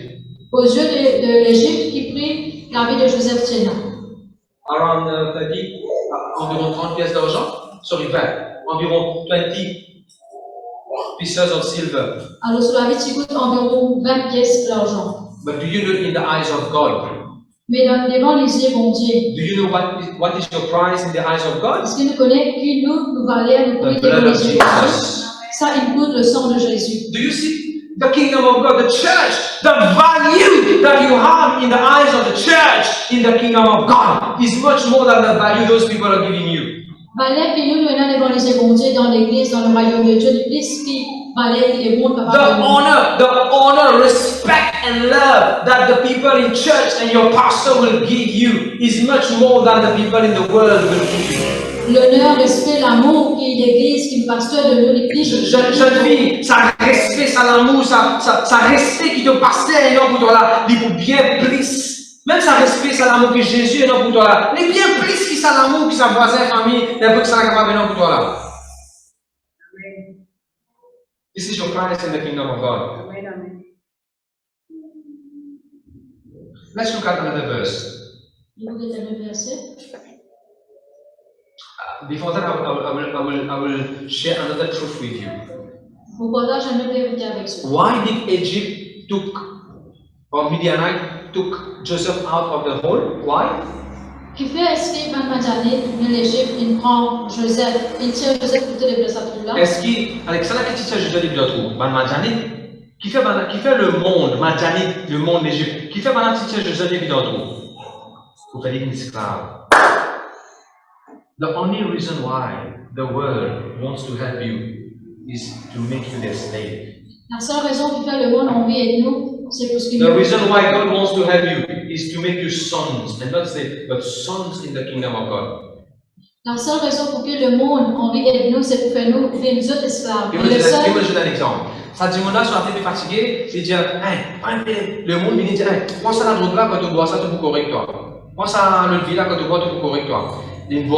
Aux yeux de l'Égypte, qui prie la vie de Joseph Tchéna. Around 30, environ 30 pièces d'argent. Sorry, 20. Environ 20 pieces of silver. Alors, sur la vie, tu coûtes environ 20 pièces d'argent. But do you know in the eyes of God? Mais devant les yeux de Dieu, Do you know what is your price in the eyes of God? est-ce que nous connaissons qui nous valait le prix The blood devant of les yeux de Dieu? Jesus. Ça inclut le sang de Jésus. Do you see the kingdom of God, the church, the value that you have in the eyes of the church in the kingdom of God is much more than the value those people are giving you. Valait que nous avons devant les yeux de Dieu dans l'église, dans le royaume de Dieu, l'église qui valait que les mondes The honor, respect, and love that the people in church and your pastor will give you is much more than the people in the world will give you. L'honneur, respect, l'amour qui l'église, qui le pasteur de l'église. Jeune fille, ça respect, ça l'amour, ça respect qui te pasteur et non pour toi là, il faut bien plus. Même ça respect, ça l'amour que Jésus et non pour toi là. Mais bien plus que ça l'amour que sa voisin, famille, et peu que ça capable et non pour toi là. This is your price in the kingdom of God. Let's look at another verse. Before that, I will share another truth with you. Why did Egypt or Midianite took Joseph out of the hole? Why? Qui fait est-ce que dans l'Égypte, il prend Joseph, il tire Joseph pour te déplacer là? Est-ce que Alexandre qui tire Joseph de l'autre, qui fait le monde, le monde d'Égypte, qui fait Joseph de l'autre? Vous faites une esclave. The only reason why the world wants to help you is to make you their slave. La seule raison qui fait le monde envie de nous, c'est parce que The reason why God wants to help you is to make you sons, and not slaves, but sons in the kingdom of God. La seule raison pour que le monde envie de nous, c'est pour faire nous des autres esclaves. Je vais vous donner un exemple. Ça dit, mon là, soit un peu fatigué, il dit, le monde vient dire, pense à la drogue là, quand tu bois ça, tu peux correct toi. Pense à le vie là, quand tu bois, tu peux correct toi. Il dit,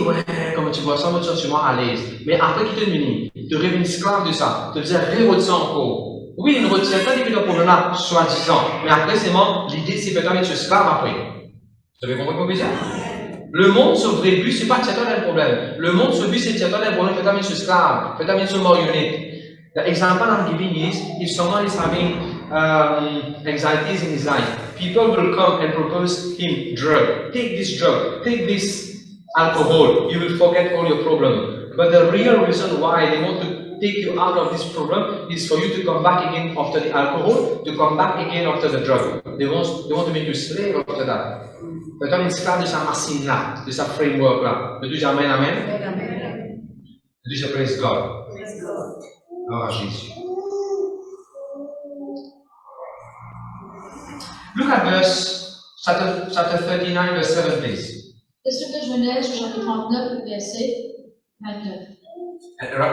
ouais, comme tu vois ça, moi, tu moi à l'aise. Mais après qu'il te mini, tu deviens esclave de ça, tu faisais retirer encore. Oui, il ne retient pas depuis le problème là, soi-disant. Mais après, c'est moi, l'idée, c'est peut-être être esclave après. Vous avez compris ce que je veux dire? Le monde, ce vrai but, c'est pas de tirer un problème. Le monde, ce but, c'est de tirer un problème, fait être esclave, fait être marionnette. The example I'm giving is, if someone is having anxieties in his life, people will come and propose him drug. Take this drug, take this alcohol, you will forget all your problem. But the real reason why they want to take you out of this problem is for you to come back again after the alcohol, to come back again after the drug. They want to make you slave after that. Tu es un esclave de sa machine là, de sa framework là. Tu dis amen, amen? Tu dis praise God. Gloire à Jésus. Look at verse chapter 39, verse 7, please. Qu'est-ce que Genèse, chapitre 39, verset 29.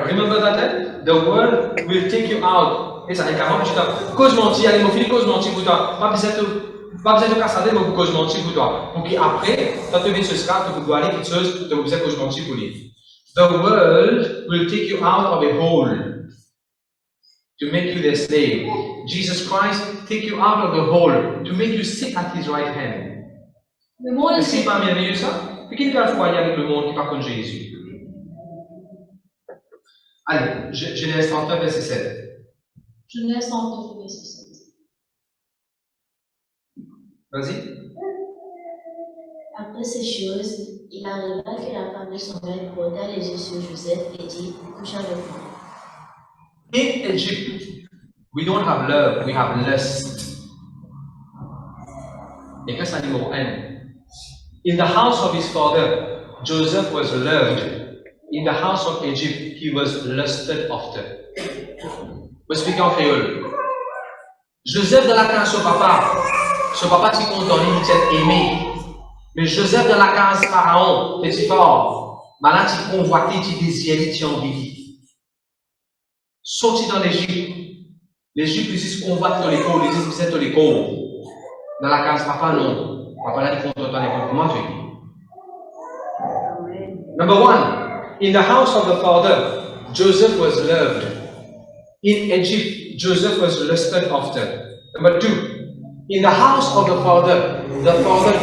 Remember that? The world will take you out. Et ça n'est qu'à moi, je t'ai cause menti, allez, mon fils, cause menti pour toi. Pas besoin de casser, mais pour cause menti pour toi. Donc après, quand tu viens ce sera, tu peux aller quelque chose, tu as besoin de cause menti pour lui. The world will take you out of a hole to make you their slave. Jesus Christ take you out of the hole to make you sit at his right hand. Le monde Est-ce que est c'est pas merveilleux ça? Puis qui ne peut pas foyer avec le monde qui pas contre Jésus? Allez, Genèse 39, verset 7. Genèse 39, verset 7. Vas-y. Après ces choses, il arriva que la femme de son père porta les yeux sur Joseph et dit, couche avec moi. In Egypt, we don't have love, we have lust. Et que c'est numéro 1. In the house of his father, Joseph was loved. In the house of Egypt, he was lusted after. Je vais expliquer en créole. Joseph dans la case de son papa qui condamné, il était aimé. Mais Joseph dans la case Pharaon, petit fort, malade qui convoité, qui désiré, qui envie. Sorti dans l'Égypte. L'Égypte, ils convoitent dans les cours, les Égyptiens dans les cours. Dans la case papa, non. Papa là, il compte dans les cours. Comment tu dis? Number 1. In the house of the father, Joseph was loved. In Egypt, Joseph was lusted after. Number 2. In the house of the father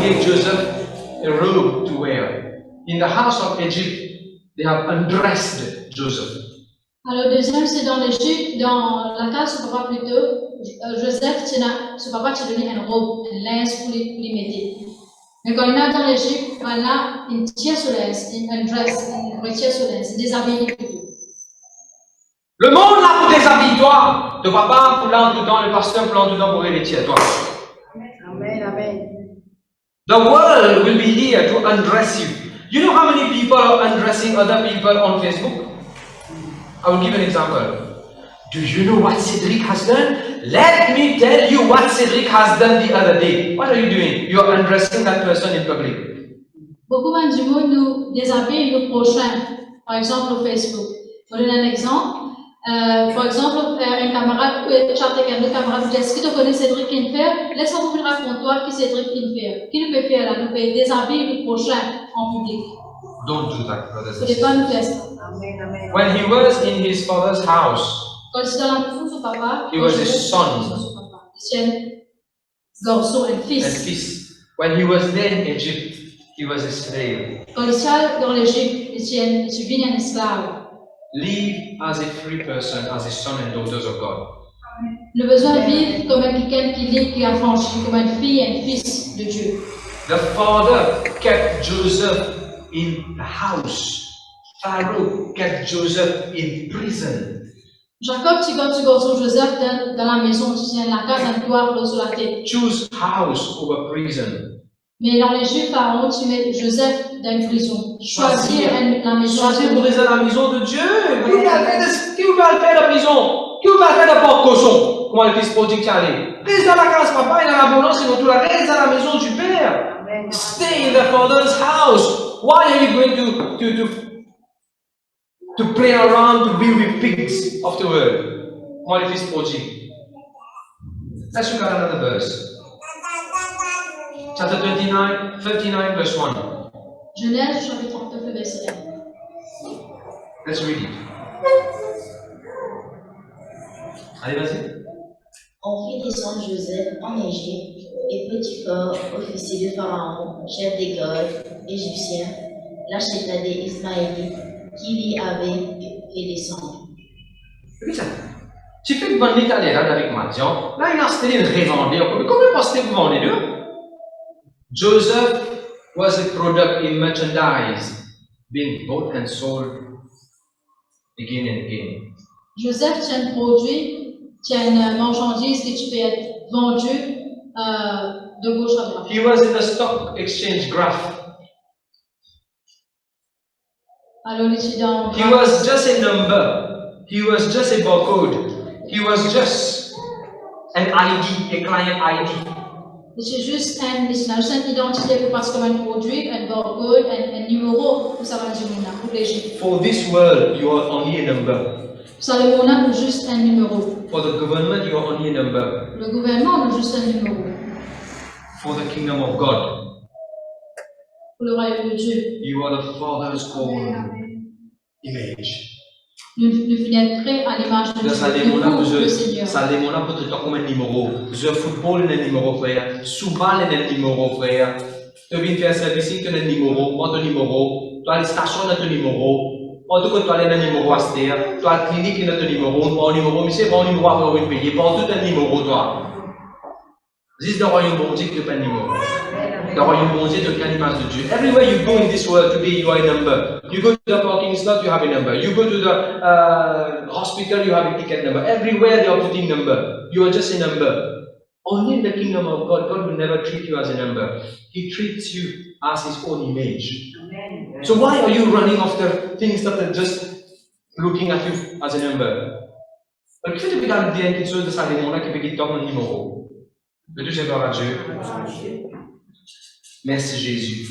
gave Joseph a robe to wear. In the house of Egypt, they have undressed Joseph. Alors, le deuxième, c'est dans l'Égypte, dans la case de son papa plutôt, Joseph, son papa t'a donné une robe, un linge pour les mettre. Mais quand il est dans l'Égypte, il a une tire sur l'ince, un dress, une retire sur l'ince, des habits plutôt. Le monde là pour déshabiller toi. Ton papa pour là en dedans, le pasteur pour là en dedans pour revêtir toi. Amen, amen. The world will be here to undress you. You know how many people are undressing other people on Facebook? I will give an example. Do you know what Cedric has done? Let me tell you what Cedric has done the other day. What are you doing? You are undressing that person in public. Beaucoup du monde nous déshabille nos prochains, par exemple au Facebook. Je vous donne un exemple. Par exemple, un camarade chatte avec un autre camarade dit est-ce que tu connais Cédric Kinfer? Laisse-moi vous raconter toi qui Cédric Kinfer. Qui nous peut faire là? Nous peut déshabiller nos prochains en public. Don't do that, brothers Ce and n'est pas sisters. nous faire ça. Amen, amen. When he was in his father's house, Quand il était dans la maison de son papa, He was his son. c'est un garçon, un and fils. peace. When he was there in Egypt, he was a slave. Quand il était dans l'Égypte, il était devenu un esclave. Live as a free person, as a son and daughters of God. Le besoin de vivre comme quelqu'un qui libre, qui a franchi, comme une fille et un fils de Dieu. The father kept Joseph in the house. Pharaoh kept Joseph in prison. Jacob, tu garçon Joseph dans la maison, tu tiens la case, un toit sur la tête. Choose house over prison. Mais dans l'Égypte, Pharaon, tu mets Joseph dans une prison. Choisir la maison. Choisir pour rester dans la maison de Dieu. Qui va le faire de la prison? Qui va le faire de porte-cochon? Comment le fils prodigue est allé? Reste dans la case papa et dans l'abondance et dans tout la reste dans la maison du père. Amen. Stay in the father's house. Why are you going to play around to be with pigs afterward? Comment le fils prodigue? Let's look at another verse. Chapter 39, verse 1. Genèse, chapitre 39, verset 1. Let's read it. Allez, vas-y. On fit descendre Joseph en Égypte, et Potiphar, officier de Pharaon, chef des gardes égyptiens, l'acheta des Ismaélites qui l'y avaient fait descendre. Écoute ça. Tu fais que vendre l'Italie là avec Mathian. Là, il a acheté une revendeur. Combien pensez-vous vous vendez deux? Joseph was a product in merchandise, being bought and sold again and again. Joseph tient un produit, tient une marchandise que tu peux être vendu de gauche à droite. He was in the stock exchange graph. Alors, il est dans. He was just a number. He was just a barcode. He was just an ID, a client ID. C'est juste une identité pour passer comme un produit, un barcode, un numéro pour savoir du monde, pour les gens. For this world, you are only a number. Ça le monde a juste un numéro. For the government, you are only a number. Le gouvernement a juste un numéro. For the kingdom of God, Pour le royaume de Dieu. you are the Father's own image. Nous finissons créés à l'image de Ça Dieu, demande le Seigneur. ça demande pour te comme un numéro. The football est un numéro, frère. Souvent, est un numéro, frère. Tu viens faire service, tu as un numéro. Moi, ton numéro. Tu as les stations de ton numéro. En tout cas, tu as un numéro à se faire. Tu as la clinique de ton numéro. Un numéro, mais c'est bon, un numéro à pouvoir payer. Pas tout un numéro, toi. This is the royaume bon Dieu qui est pas un numéro. Le royaume bon Dieu est l'image de Dieu. Everywhere you go in this world today, you are a number. You go to the parking slot, you have a number. You go to the hospital, you have a ticket number. Everywhere they are putting number. You are just a number. Only in the kingdom of God, God will never treat you as a number. He treats you as His own image. Amen. So why are you running after things that are just looking at you as a number? Qui fait depuis dans le bien quelque chose de ça, les mondes qui fait qu'il tombe un numéro. Le Dieu, j'ai peur à Dieu. Merci Jésus.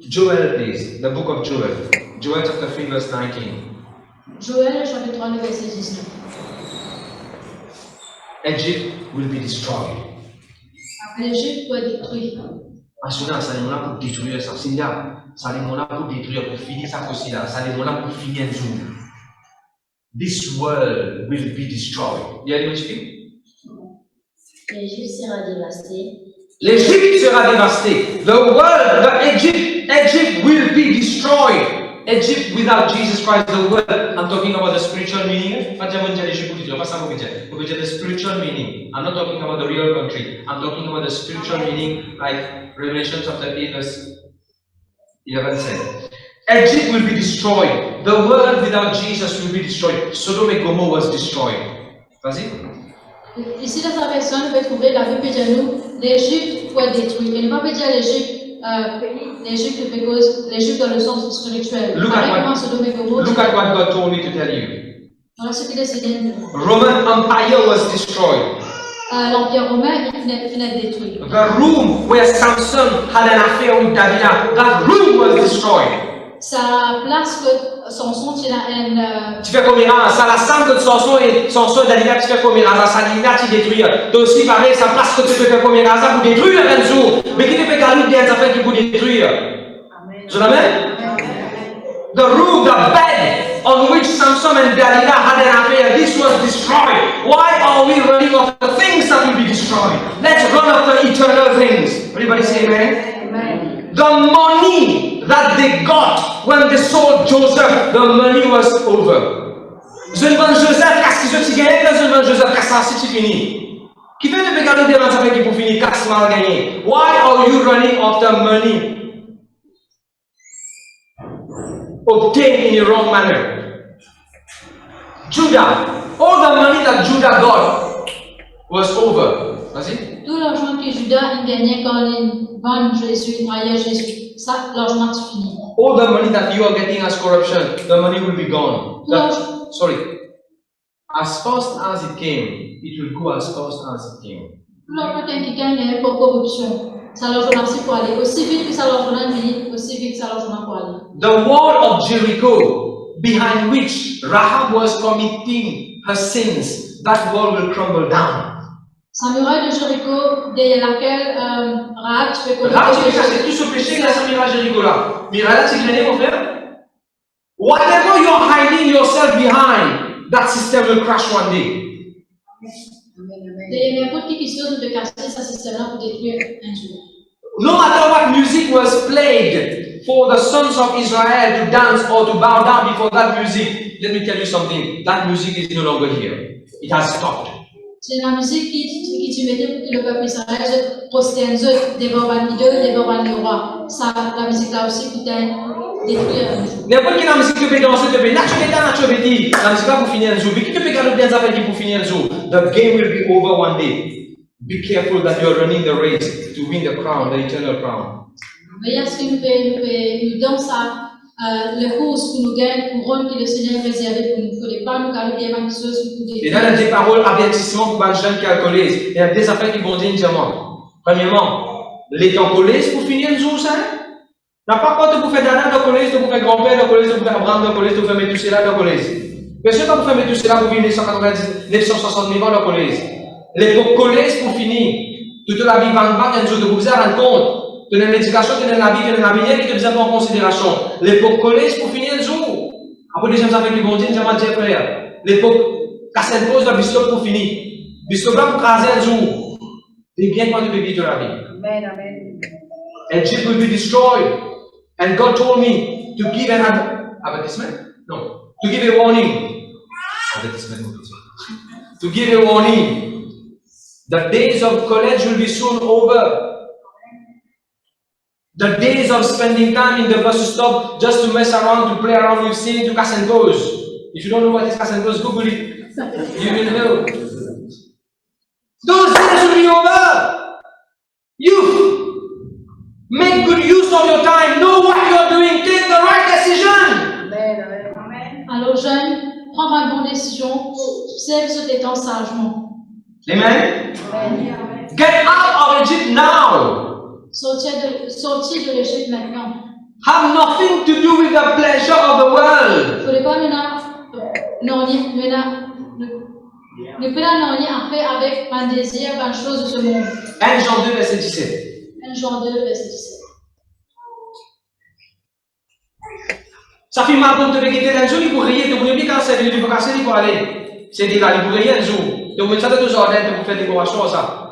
Joel, please. The book of Joel. Joel chapter 3, verse 19. Joël, chapitre 3, le verset 19. Egypt will be destroyed. L'Égypte va être détruite. Assurance, ça est là pour détruire ça. Ça est là pour détruire, pour finir ça aussi là. Ça est là pour finir un jour. This world will be destroyed. You hear me speak? L'Égypte sera dévastée. L'Égypte sera dévastée. Egypt will be destroyed. Egypt without Jesus Christ, the world. I'm talking about the spiritual meaning. Pas the spiritual meaning. I'm not talking about the real country. I'm talking about the spiritual meaning, like Revelation chapter 8, verse 11 said. Egypt will be destroyed. The world without Jesus will be destroyed. Sodom and Gomorrah was destroyed. Vas-y. Ici, dans sa version, on peut trouver la Bible de nous, l'Égypte peut être détruite. Et ne pas dire l'Égypte, l'Égypte dans le sens spirituel. Look at what God told me to tell you. Voilà ce qu'il a décidé. Roman Empire was destroyed. L'Empire romain finit détruit. The room where Samson had an affair with Dalila, that room was destroyed. Sa place que Samson il a une. Tu fais comme Iran, ça la semble que Samson et Dalila, tu fais comme Iran, ça l'Iran tu détruire. Donc aussi pareil, sa place que tu peux faire comme Iran, ça pour détruire le jour. Mais qui te fait garder bien, ça fait qu'il pour détruire. Je l'amène? The room, the bed on which Samson and Dalila had an affair, this was destroyed. Why are we running after things that will be destroyed? Let's run after eternal things. Everybody say amen? Amen. The money that they got when they sold Joseph, the money was over. Je vends Joseph, qu'est-ce que tu gagnes quand je vends Joseph, qu'est-ce que tu finis? Qui fait te regarder devant ça qui pour finir, qu'est-ce que tu gagné? Why are you running after money? Obtained in a wrong manner. Judah, all the money that Judah got was over. Vas-y. Tout l'argent que Judas gagnait quand il vend Jésus, il trahit Jésus, ça, l'argent est fini. All the money that you are getting as corruption, the money will be gone. Sorry. As fast as it came, it will go as fast as it came. Tout l'argent qu'il gagne pour corruption, ça l'argent est pour aller. Aussi vite que ça l'argent est fini, aussi vite que ça l'argent est pour aller. The wall of Jericho, behind which Rahab was committing her sins, that wall will crumble down. Sa muraille de Jéricho, derrière laquelle Rahab tu peux Rahab, c'est tout ce péché que la muraille de Jéricho là. Muraille là, c'est gagné, mon frère. Whatever you're hiding yourself behind, that system will crash one day. Derrière n'importe qui chose de casser ce système-là pour détruire un jour. No matter what music was played for the sons of Israel to dance or to bow down before that music, let me tell you something. That music is no longer here. It has stopped. C'est la musique qui tu mettais pour que le peuple israélien se prosterne devant un idole, devant un roi. Ça, la musique là aussi pour détruire un jour. N'importe qui la musique que peut danser, tu peux naturellement, la musique va pour finir un jour. Mais qui te peut garder bien ça pour finir un jour? The game will be over one day. Be careful that you are running the race to win the crown, the eternal crown. Mais est-ce que nous dansons le cause pour nous gagner, couronne que le Seigneur a réservé pour nous. Il ne fallait pas nous garder des choses pour nous. Et là, il y a des paroles avertissement pour les jeunes qui alcoolisent. Il y a des affaires qui vont dire diamant. Premièrement, les alcoolistes pour finir le jour, ça. N'a pas quoi de vous faire dada d'alcooliste, de vous faire grand-père d'alcooliste, de vous faire Abraham d'alcooliste, de vous faire Métusséla d'alcooliste. Bien sûr, quand vous faites Métusséla, vous vivez 960 000 ans d'alcooliste. L'époque coliste pour finir. Toute la vie va battre un jour de vous rendre compte. De la médication, de la vie, de la manière qui te besoin en considération. L'époque coliste pour finir un jour. Après, les gens avec les bons dieux, j'ai mal dit frère. L'époque casse une pause de bistop pour finir. Bistop là pour craser un jour. Et bien quand tu peux vivre de la vie. Amen, amen. And Egypt will be destroyed. And God told me to give an advertisement? No. To give a warning. Advertisement, to give a warning. The days of college will be soon over. The days of spending time in the bus stop just to mess around, to play around with sin, to cast and pose. If you don't know what is cast and pose, Google it. You will know. Those days will be over. Youth, make good use of your time. Know what you are doing. Take the right decision. Amen, amen, amen. Alors, jeunes, prends ma bonne décision, serve ce temps sagement. Amen. Amen. Get out of Egypt now. Sortir de l'Égypte maintenant. Have nothing to do with the pleasure of the world. Il ne fallait pas ne pas en fait avec un désir, une chose de ce monde. 1 Jean 2, verset 17. 1 Jean 2, verset 17. Ça fait mal pour te quitter un jour, il faut rien, tu peux bien quand c'est venu du vocation, il faut aller. C'est dit là, il faut rien un jour. Tu peux ça de tous ordres, tu peux faire des décorations ça.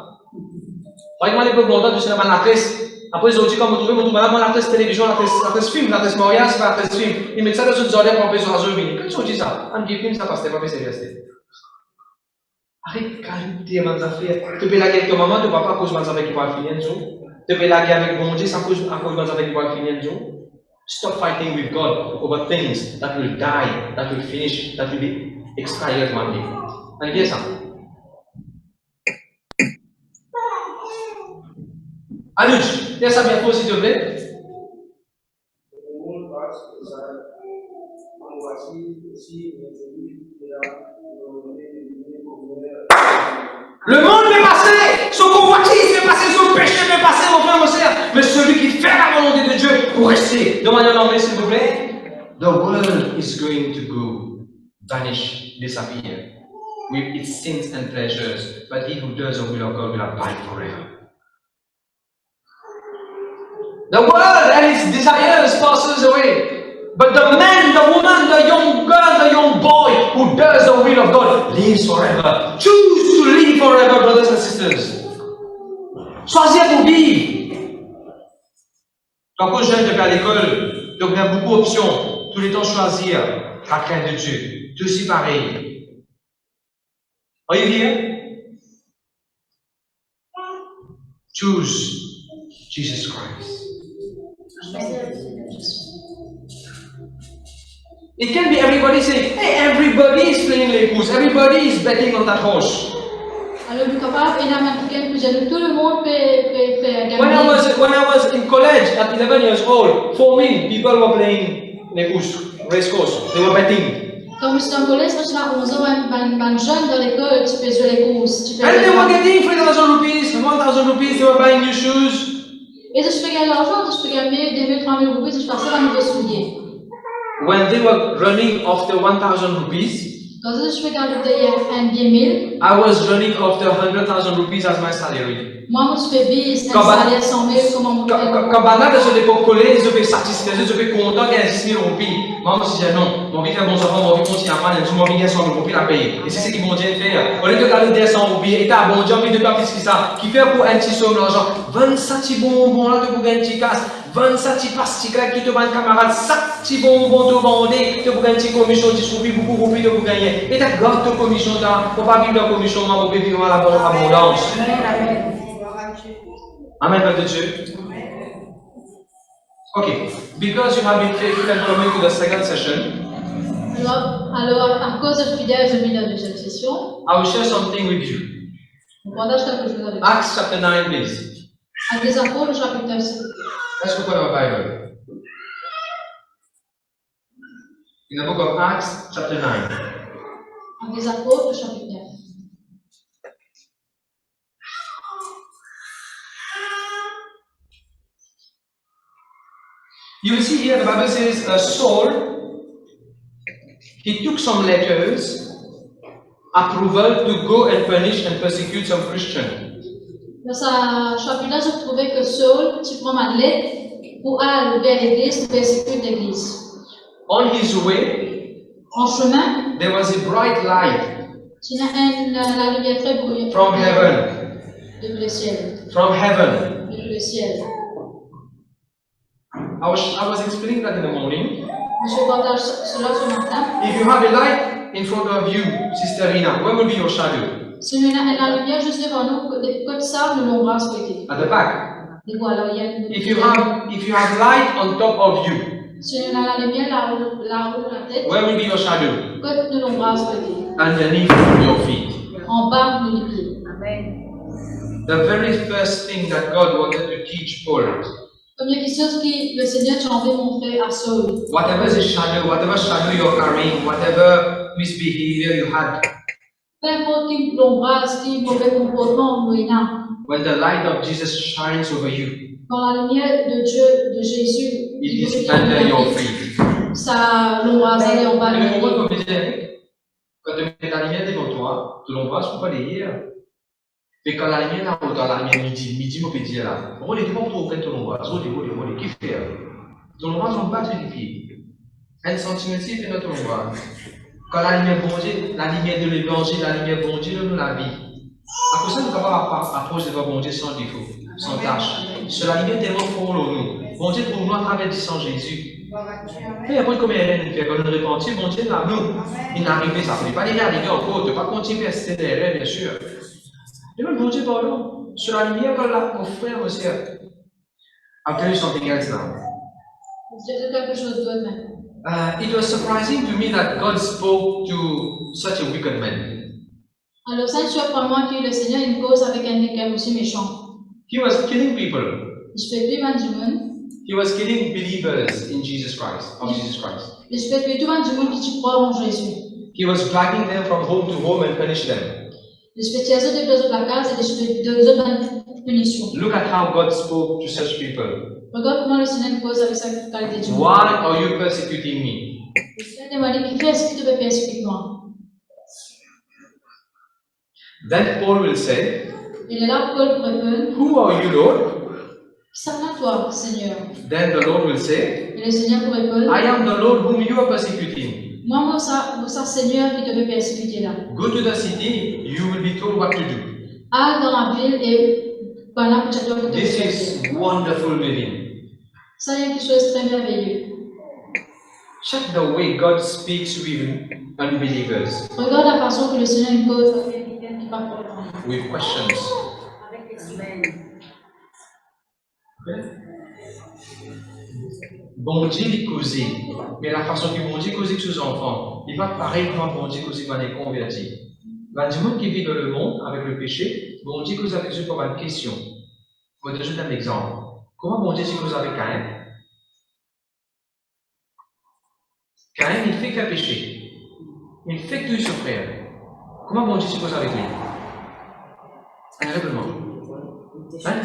Par exemple, les peuples longtemps, tu sais, dans la presse. Après, ils ont dit, comme vous trouvez, maintenant, la presse télévision, la presse film, la presse mariage, c'est pas la presse film. Ils mettent ça dans une ordre pour empêcher les jeux. Quand ils ont dit ça, on dit film, ça passe, c'est pas sérieux. Arrête, qualité, mes affaires. Tu peux la guerre avec ton maman, ton papa, à cause de mes affaires qui vont finir un jour. Tu peux la guerre avec mon Dieu, à cause de mes affaires qui vont finir un jour. Stop fighting with God over things that will die, that will finish, that will be expired one day. Vous avez ça? Anuj, laisse ça bien pour s'il te plaît. Le monde peut passer, son convoitise peut passer, son péché peut passer, mon frère, mon sœur, mais celui qui fait la volonté de Dieu pour rester. De manière normale, s'il vous plaît. The world is going to go, vanish, disappear, with its sins and pleasures, but he who does the will of God will abide forever. The world and its desires passes away, but the man, the woman, the young girl, the young boy who does the will of God lives forever. Choose to live forever, brothers and sisters. Choisir pour vivre. Quand vous jeunes depuis à l'école, donc il y a beaucoup d'options. Tous les temps choisir la crainte de Dieu. Tout aussi pareil. Are you here? Choose Jesus Christ. It can be everybody saying, hey, everybody is playing les pouces, everybody is betting on that horse. Alors, nous capable, et tout le monde peut faire When I was in college at 11 years old, for me, people were playing les pouces, race course. They were betting. Quand je suis en collège, moi, je suis à 11 ans, un jeune dans l'école, tu peux jouer les courses. And they were getting 3,000 rupees, 1,000 rupees, they were buying new shoes. Et je peux gagner l'argent, je peux gagner 2 000, 3 000 rupees, je passais par nouveaux souliers. When they were running after 1,000 rupees, Quand je peux gagner un 10 000, I was running after 100,000 rupees as my salary. moi, je fais vise un salaire 100 000, comment Quand Bana de ce l'époque collée, je vais satisfaire, je vais content qu'il y ait 10 000 rupies. Moi, je disais non, mon vie fait bon enfant, mon vie continue à faire, je m'en viens 100 000 rupies à payer. Et c'est ce qu'ils vont dire faire. Au lieu de garder 200 rupies, et t'as bon Dieu, envie de faire plus que ça, qui fait pour un petit somme l'argent, 27 petits bonbons là, de pour gagner un petit casse, 27 petits pastilles là, qui te vendent camarade, 7 petits bonbons de vendre, de pour gagner une petite commission, 10 rupies, beaucoup rupies de pour gagner. Et t'as garde ta commission là, pour pas vivre la commission, moi, pour vivre à l'abondance. Amen, Père de Dieu. Okay, because you have been faithful and coming to the second session, alors, à cause de fidèles, je mis la deuxième session. I will share something with you. On partage quelque chose avec vous. Acts chapter 9, please. À des apôtres, chapitre 9. Let's open our Bible. In the book of Acts, chapter 9. En des Apôtres, chapitre 9. You will see here the Bible says Saul, he took some letters, approval to go and punish and persecute some Christians. Dans ce chapitre-là, je trouvais que Saul, tu prends ma lettre pour aller vers l'église, pour persécuter l'église. On his way, En chemin, there was a bright light tu as la lumière très brillante from heaven. depuis le ciel. From heaven. Depuis le ciel. I was explaining that in the morning. Je partage cela ce matin. If you have a light in front of you, Sister Rina, where will be your shadow? Si nous avons la lumière juste devant nous, comme ça, nous l'ombrage souhaité. At the back. Et voilà, il y a une If you have light on top of you, si nous avons la lumière là haut de la tête, where will be your shadow? comme nous l'ombrage souhaité. Underneath your feet. En bas de nos pieds. The very first thing that God wanted to teach Paul, Première chose que le Seigneur t'a envie de montrer à Saul. whatever shadow you're carrying, whatever misbehavior you had, Peu importe qui l'ombrage, qui mauvais comportement nous ayons, when the light of Jesus shines over you, quand la lumière de Dieu, de Jésus, it is under your feet. ça l'ombrage est en bas de Mais nos pourquoi pieds. comme disait, quand tu mets la lumière devant toi, tu l'ombrage, tu ne peux pas les lire. Mais quand la lumière là, dans la lumière midi, on peut dire là, on les devant toi, on fait ton ombrage, on les qui fait. Ton ombrage, on bat les pieds. Un centimètre, c'est fait notre ombrage. Quand la lumière bon Dieu, la lumière de l'évangile, la lumière bon Dieu, nous la vie. À cause de ça, nous sommes capables d'approcher devant bon Dieu sans défaut, sans tâche. Sur la lumière tellement fort nous. Bon Dieu pour nous à travers du sang Jésus. Peu importe combien elle fait, quand nous repentir, bon Dieu là, nous, il n'est arrivé, ça ne peut pas les arriver encore, tu ne peux pas continuer à rester derrière, bien sûr. Et même bon Dieu, pardon, sur la lumière, quand là, mon frère, mon soeur. I'll tell you something else now. Je vais dire quelque chose d'autre maintenant. It was surprising to me that God spoke to such a wicked man. Alors ça surprend moi que le Seigneur une cause avec un aussi méchant. He was killing people. Je peux tuer tout le monde. He was killing believers in Jesus Christ, of Jesus Christ. Je peux tuer tout le monde qui croit en Jésus. He was dragging them from home to home and punish them. Je peux tirer de deux autres la case et je peux deux autres punitions. Look at how God spoke to such people. Regarde comment le Seigneur cause avec sa qualité de Dieu. Why are you persecuting me? Le Seigneur demande qui fait ce que tu veux persécuter moi. Then Paul will say, Et là, Paul répond, who are you, Lord? qui ça là toi, Seigneur? Then the Lord will say, Et le Seigneur pour répondre, I am the Lord whom you are persecuting. moi, ça, Seigneur qui te veut persécuter là. Go to the city, you will be told what to do. Allez dans la ville et pendant que tu dois te This faire. is wonderful living. Ça, il y a quelque chose de très merveilleux. Check the way God speaks with unbelievers, Regarde la façon que le Seigneur une cause avec quelqu'un qui parle pour lui. with questions. Okay? Bon Dieu il cause, mais la façon que bon Dieu cause avec ses enfants, il va pareil comme bon Dieu cause avec les convertis. Ben, du monde qui vit dans le monde avec le péché, bon Dieu cause avec eux comme une question. Je vais te donner un exemple. Comment bon Dieu cause avec Caïn? Caïn, il fait qu'un péché. Il fait que tuer son frère. Comment bon Dieu cause avec lui? Un règlement. Hein?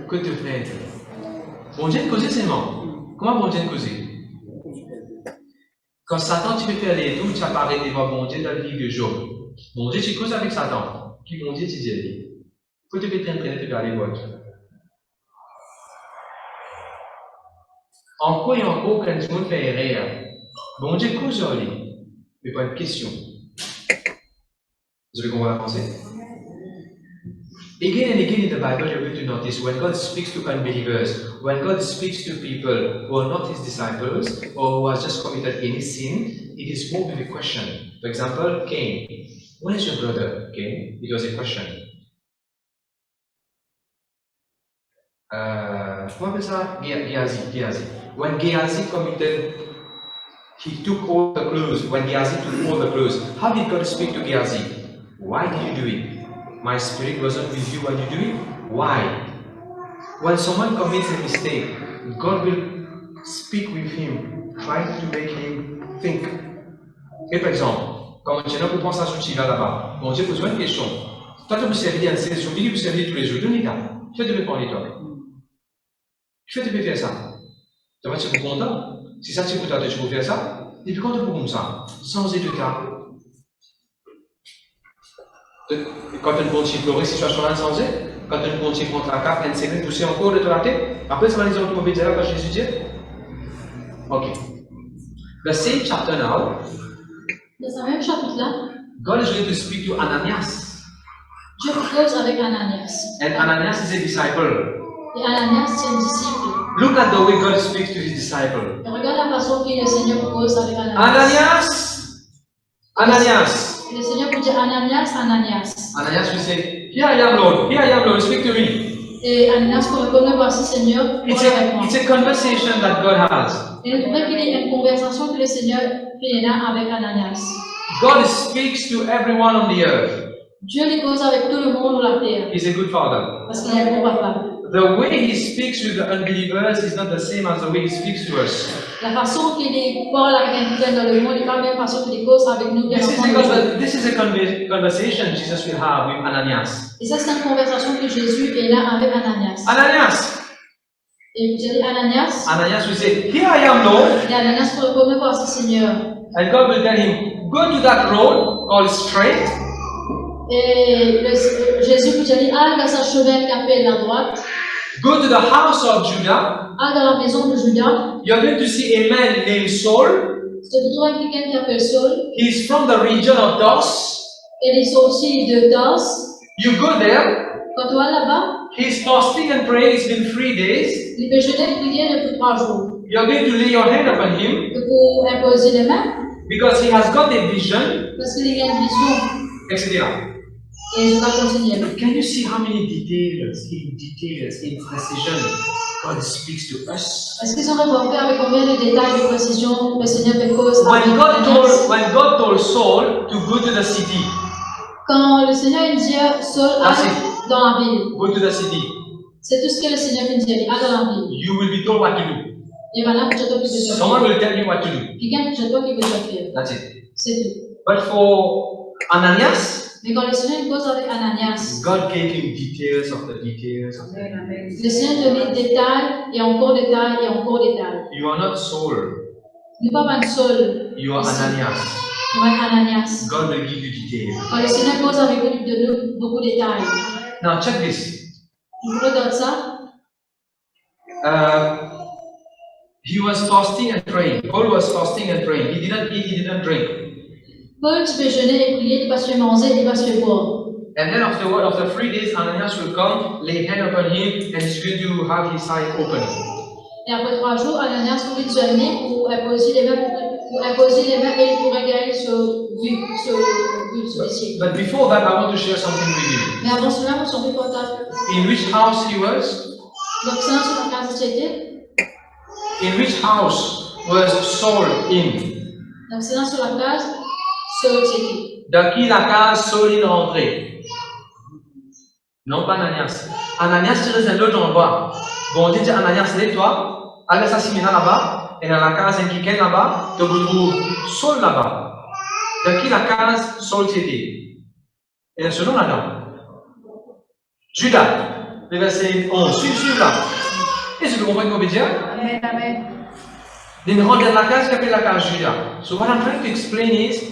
Que ton frère. Bon Dieu cause seulement. Comment bon Dieu cause? Quand Satan, tu peux faire les doutes, tu apparais devant bon Dieu dans le livre de Job. Bon Dieu, tu causes avec Satan. Puis bon Dieu, tu dis, que tu peux t'entraîner, tu peux aller voir. Encore et encore, quand tu me fais rire, bon Dieu cause en lui, mais pas une question. Vous avez compris la pensée? Again and again in the Bible, you're going to notice when God speaks to unbelievers, when God speaks to people who are not His disciples or who has just committed any sin, it is more with a question. For example, Cain. Where is your brother, Cain? It was a question. Comment appelle ça? Gehazi. When Gehazi committed, he took all the clothes. When Gehazi took all the clothes, how did God speak to Gehazi? Why did you do it? My spirit wasn't with you when you do it. Why? When someone commits a mistake, God will speak with him. Try to make him think. Et par exemple, quand tu penses à ce chiga là-bas, bon Dieu pose une question. Toi, tu peux servir en session, tu peux servir tous les jours. Donne-lui là. Tu devais parler toi. Tu devais faire ça. Tu vas être content. Si ça tu peux faire ça. Et puis quand tu peux comme ça, sans état. Quand tu continues à pleurer, situation là sans quand tu continues contre la carte, un secret, tu sais encore de te rater. Après, ça va dire que tu vas dire là quand Jésus dit. Ok. The same chapter now. Dans ce même chapitre-là, God is going to speak to Ananias. Dieu cause avec Ananias. And Ananias is a disciple. Et Ananias, c'est un disciple. Look at the way God speaks to his disciple. Et regarde la façon que le Seigneur cause avec Ananias. Ananias! Ananias! Et le Seigneur vous dit Ananias, Ananias. Ananias will say, Here I am, Lord. Here I am, Lord. Speak to me. Et Ananias pour répondre, voici Seigneur, parle avec moi. It's a conversation that God has. Et nous trouvons qu'il y a une conversation que le Seigneur fait avec Ananias. God speaks to everyone on the earth. Dieu les cause avec tout le monde sur la terre. He's a good father. Parce qu'il est un bon papa. The way he speaks with the unbelievers is not the same as the way he speaks to us. La façon qu'il parle avec un chrétien dans le monde n'est pas la même façon qu'il cause avec nous. This is a conversation Jesus will have with Ananias. Et ça, c'est une conversation que Jésus est là avec Ananias. Ananias! Et vous allez Ananias. Ananias will say, Here I am, Lord. Et Ananias pour répondre, voici Seigneur. And God will tell him, Go to that road called straight. Et Jésus vous dit, allez dans sa chemin qui appelle la droite. Go to the house of Judah. Allez dans la maison de Judas. You're going to see a man named Saul. Tu trouves quelqu'un qui s'appelle Saul. He's from the region of Dos. Et il est sorti de Dos. You go there. Quand tu vas là-bas, He's fasting and praying. It's been 3 days. il peut jeûner et prier depuis 3 jours. You're going to lay your hand upon him Et pour imposer les mains, because he has got a vision, parce qu'il y a une vision. etc. Et je vais continuer. Can you see how many details, in precision, God speaks to us? Est-ce qu'ils ont remarqué avec combien de détails de précision le Seigneur fait cause When God told Saul to go to the city, quand le Seigneur dit Saul aille dans la ville, go to the city, c'est tout ce que le Seigneur dit, aille dans la ville. you will be told what to do. Et voilà, tu dois Someone will tell you what to do. quelqu'un qui doit faire. That's it. C'est tout. But for Ananias, Mais quand le Seigneur cause avec Ananias, God gave him details of the details of the le Seigneur donne des détails et encore détails et encore détails. You are not Saul, Nous pas un Saul, you are Ananias. nous sommes Ananias. God will give you details. Quand le Seigneur cause avec nous, il donne beaucoup de détails. Now check this. Nous regardons ça. He was fasting and praying. Paul was fasting and praying. He didn't eat, he didn't drink. Paul, tu peux jeûner et prier, tu vas se manger, tu vas se boire. And then after 3 days, Ananias will come, lay hand upon him, and he's going to have his eye open. Et après 3 jours, Ananias pourrait te venir pour imposer les mains et il pourrait gagner ce vue. But before that, I want to share something with you. Mais avant cela, nous sommes contents. In which house he was? Donc, c'est sur la case de Tchété. In which house was Saul in? Donc, c'est sur la case de Tchété. Dans qui la case Saul est entré? Non, pas Ananias. Ananias, tu restes dans l'autre endroit. Bon, Dieu dit Ananias, lève-toi, allez s'assimiler là-bas, et dans la case un qui là-bas, tu retrouves Saul là-bas. Dans qui la case Saul était? Et dans ce nom là-dedans. Judas, le verset 11. Suivez là. Est-ce que vous comprenez ce qu'on veut dire? Amen, amen. Then rentre dans la case qui appelle la case Judas. So what I'm trying to explain is,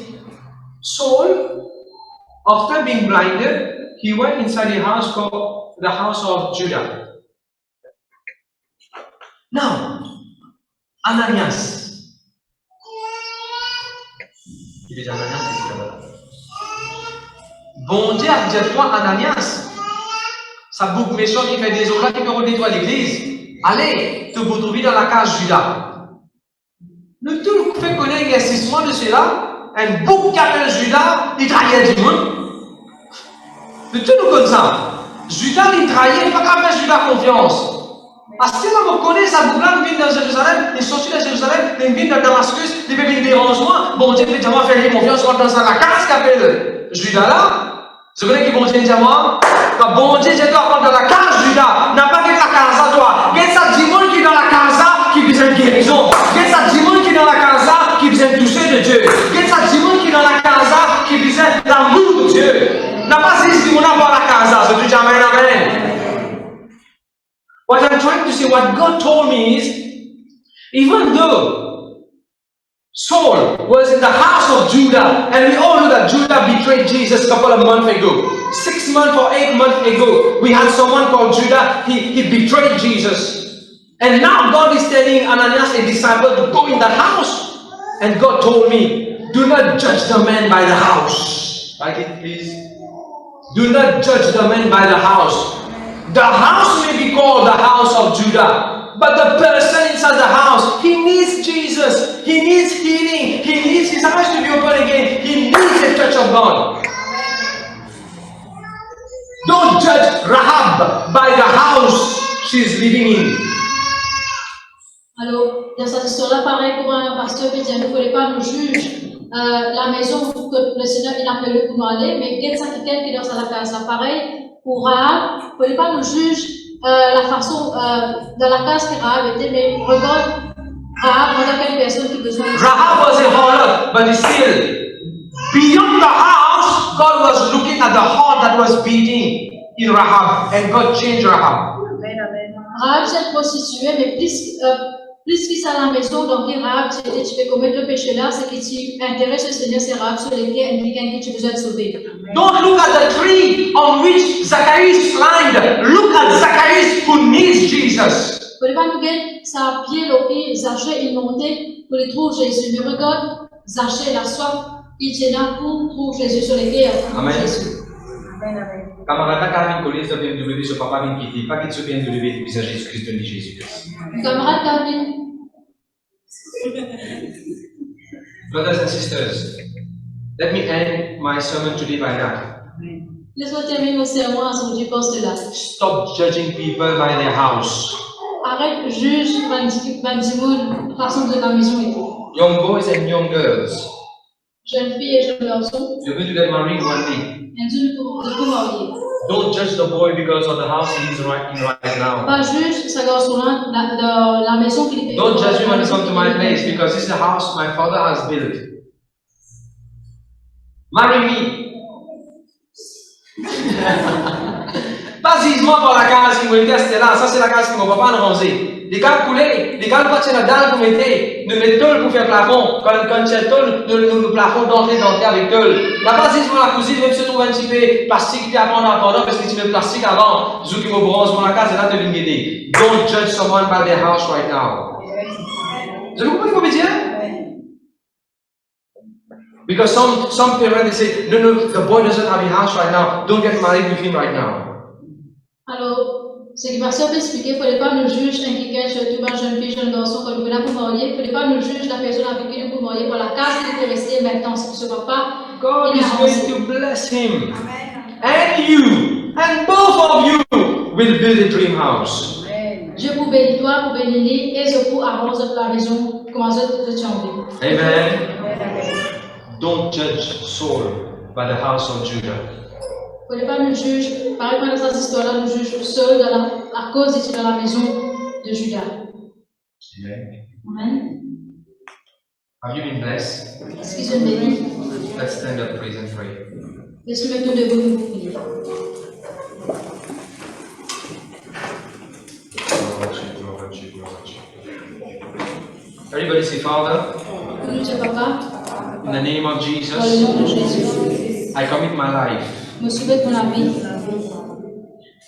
Saul, after being blinded, he went inside a house called the house of Judah. Now, Ananias. Il est Ananias ici là-bas. Bon Dieu a dit toi, Ananias, ça boucle méchant qui fait des ouvrages qui peut redétruire l'église. Allez, te retrouver dans la case Judas. Nous tout fait connaître l'existence de cela, un bouc qui appelle Judas, il trahit du monde. Nous tout nous comme ça. Judas, il trahit, il ne peut pas faire Judas confiance. Parce que là, vous connaissez ça, vous vient dans Jérusalem, il sortit de Jérusalem, il vient de Damascus, il fait des dérangements. Bon Dieu, il dit, moi, faire confiance, on va dans la case qui appelle Judas là. Je connais qui bon Dieu dit à moi, quand bon Dieu dit, tu vas prendre dans la case Judas, n'a pas que la case à toi. Qu'est-ce que ça dit, moi qui est dans la case qui besoin de guérison? une douceur de Dieu. Il y a ça du monde qui est dans la casa qui disait l'amour de Dieu. N'a pas dit ce qu'on a dans la casa, c'est tout jamais amen. What I'm trying to say, what God told me is, even though Saul was in the house of Judah, and we all know that Judah betrayed Jesus a couple of months ago. 6 months or 8 months ago, we had someone called Judah, he betrayed Jesus. And now God is telling Ananias, a disciple, to go in the house. And God told me, do not judge the man by the house. Write it, please. Do not judge the man by the house. The house may be called the house of Judah, but the person inside the house, he needs Jesus. He needs healing. He needs his eyes to be open again. He needs the touch of God. Don't judge Rahab by the house she's living in. Alors, dans cette histoire-là, pareil pour un pasteur qui dit, ne voulez pas nous juger la maison que le Seigneur il a appelé pour nous aller, mais quelqu'un qui est dans sa casa. Pareil pour Rahab, ne voulez pas nous juger la façon de la case que Rahab était, mais regarde Rahab, regarde quelle personne qui a besoin de Rahab was a harlot, but still, beyond the house, God was looking at the heart that was beating in Rahab, and God changed Rahab. Rahab, c'est une prostituée, mais plus qu'il s'est à la maison, donc Rahab, tu peux commettre le péché là, c'est que tu intéresses le Seigneur, c'est Rahab sur lesquels quelqu'un qui tu besoin de sauver. Don't look at the tree on which Zacchaeus climbed. Look at Zacchaeus who needs Jesus. Pour ne pas nous gagner, ça a pied, l'opé, Zachée, il montait pour les trouver Jésus. Mais regarde, Zachée, la soif, il tient là pour trouver Jésus sur les quais. Amen. Jésus. Camarade Calvin Collins de BMW, ce papa vient quitter, pas qu'il se BMW, et puis c'est Jésus-Christ de Jésus-Christ. Camarade Calvin. Brothers and sisters, let me end my sermon today by that. Laisse-moi terminer mon sermon à ce que tu penses de là. Stop judging people by their house. Arrête de juger la façon de la maison et tout. Young boys and young girls, Jeunes filles et jeunes garçons, you're going to get married one day. de tout marier. Don't judge the boy because of the house he's in right now. Pas juge ce garçon-là de la maison qu'il fait. Don't judge me when you come to my place because this is the house my father has built. Marry me. Pas gisement par la case qui m'a été là, ça c'est la case que mon papa a rangée. Les gars coulés, les gars pas la dalle pour mettre, ne mettre tôle pour faire plafond. Quand tu as tôle, le plafond d'entrée avec tôle. La pas gisement la cousine, même se trouve un petit peu plastique puis après en attendant parce que tu mets plastique avant, zou qui me bronze pour la case et là de l'ingénier. Don't judge someone by their house right now. Vous avez compris ce que je veux dire? Because some parents they say, no, the boy doesn't have a house right now. Don't get married with him right now. Alors, ce qui va se expliquer, il ne fallait pas nous juger un quelqu'un, surtout un jeune fille, jeune garçon, quand nous venons pour marier, il ne fallait pas nous juger la personne avec qui nous pour marier, pour la case qui était restée maintenant, si ce papa. God is going to bless him. And you, and both of you will build a dream house. Dieu pour bénir toi, pour bénir lui, et je pour arroser la maison, comment je te tiens. Amen. Don't judge Saul by the house of Judah. Il ne faut pas nous juger, par exemple, dans cette histoire-là, nous juge seul à cause d'être dans la maison de Judas. Amen. Have you been blessed? Est-ce qu'ils sont bénis? Let's stand up, praise and pray. Laisse-nous mettre debout, nous prier. Everybody say, Father, Nous disons, Papa, in the name of dans le Jesus, nom de Jésus, I commit my life. je me soumets pour la vie.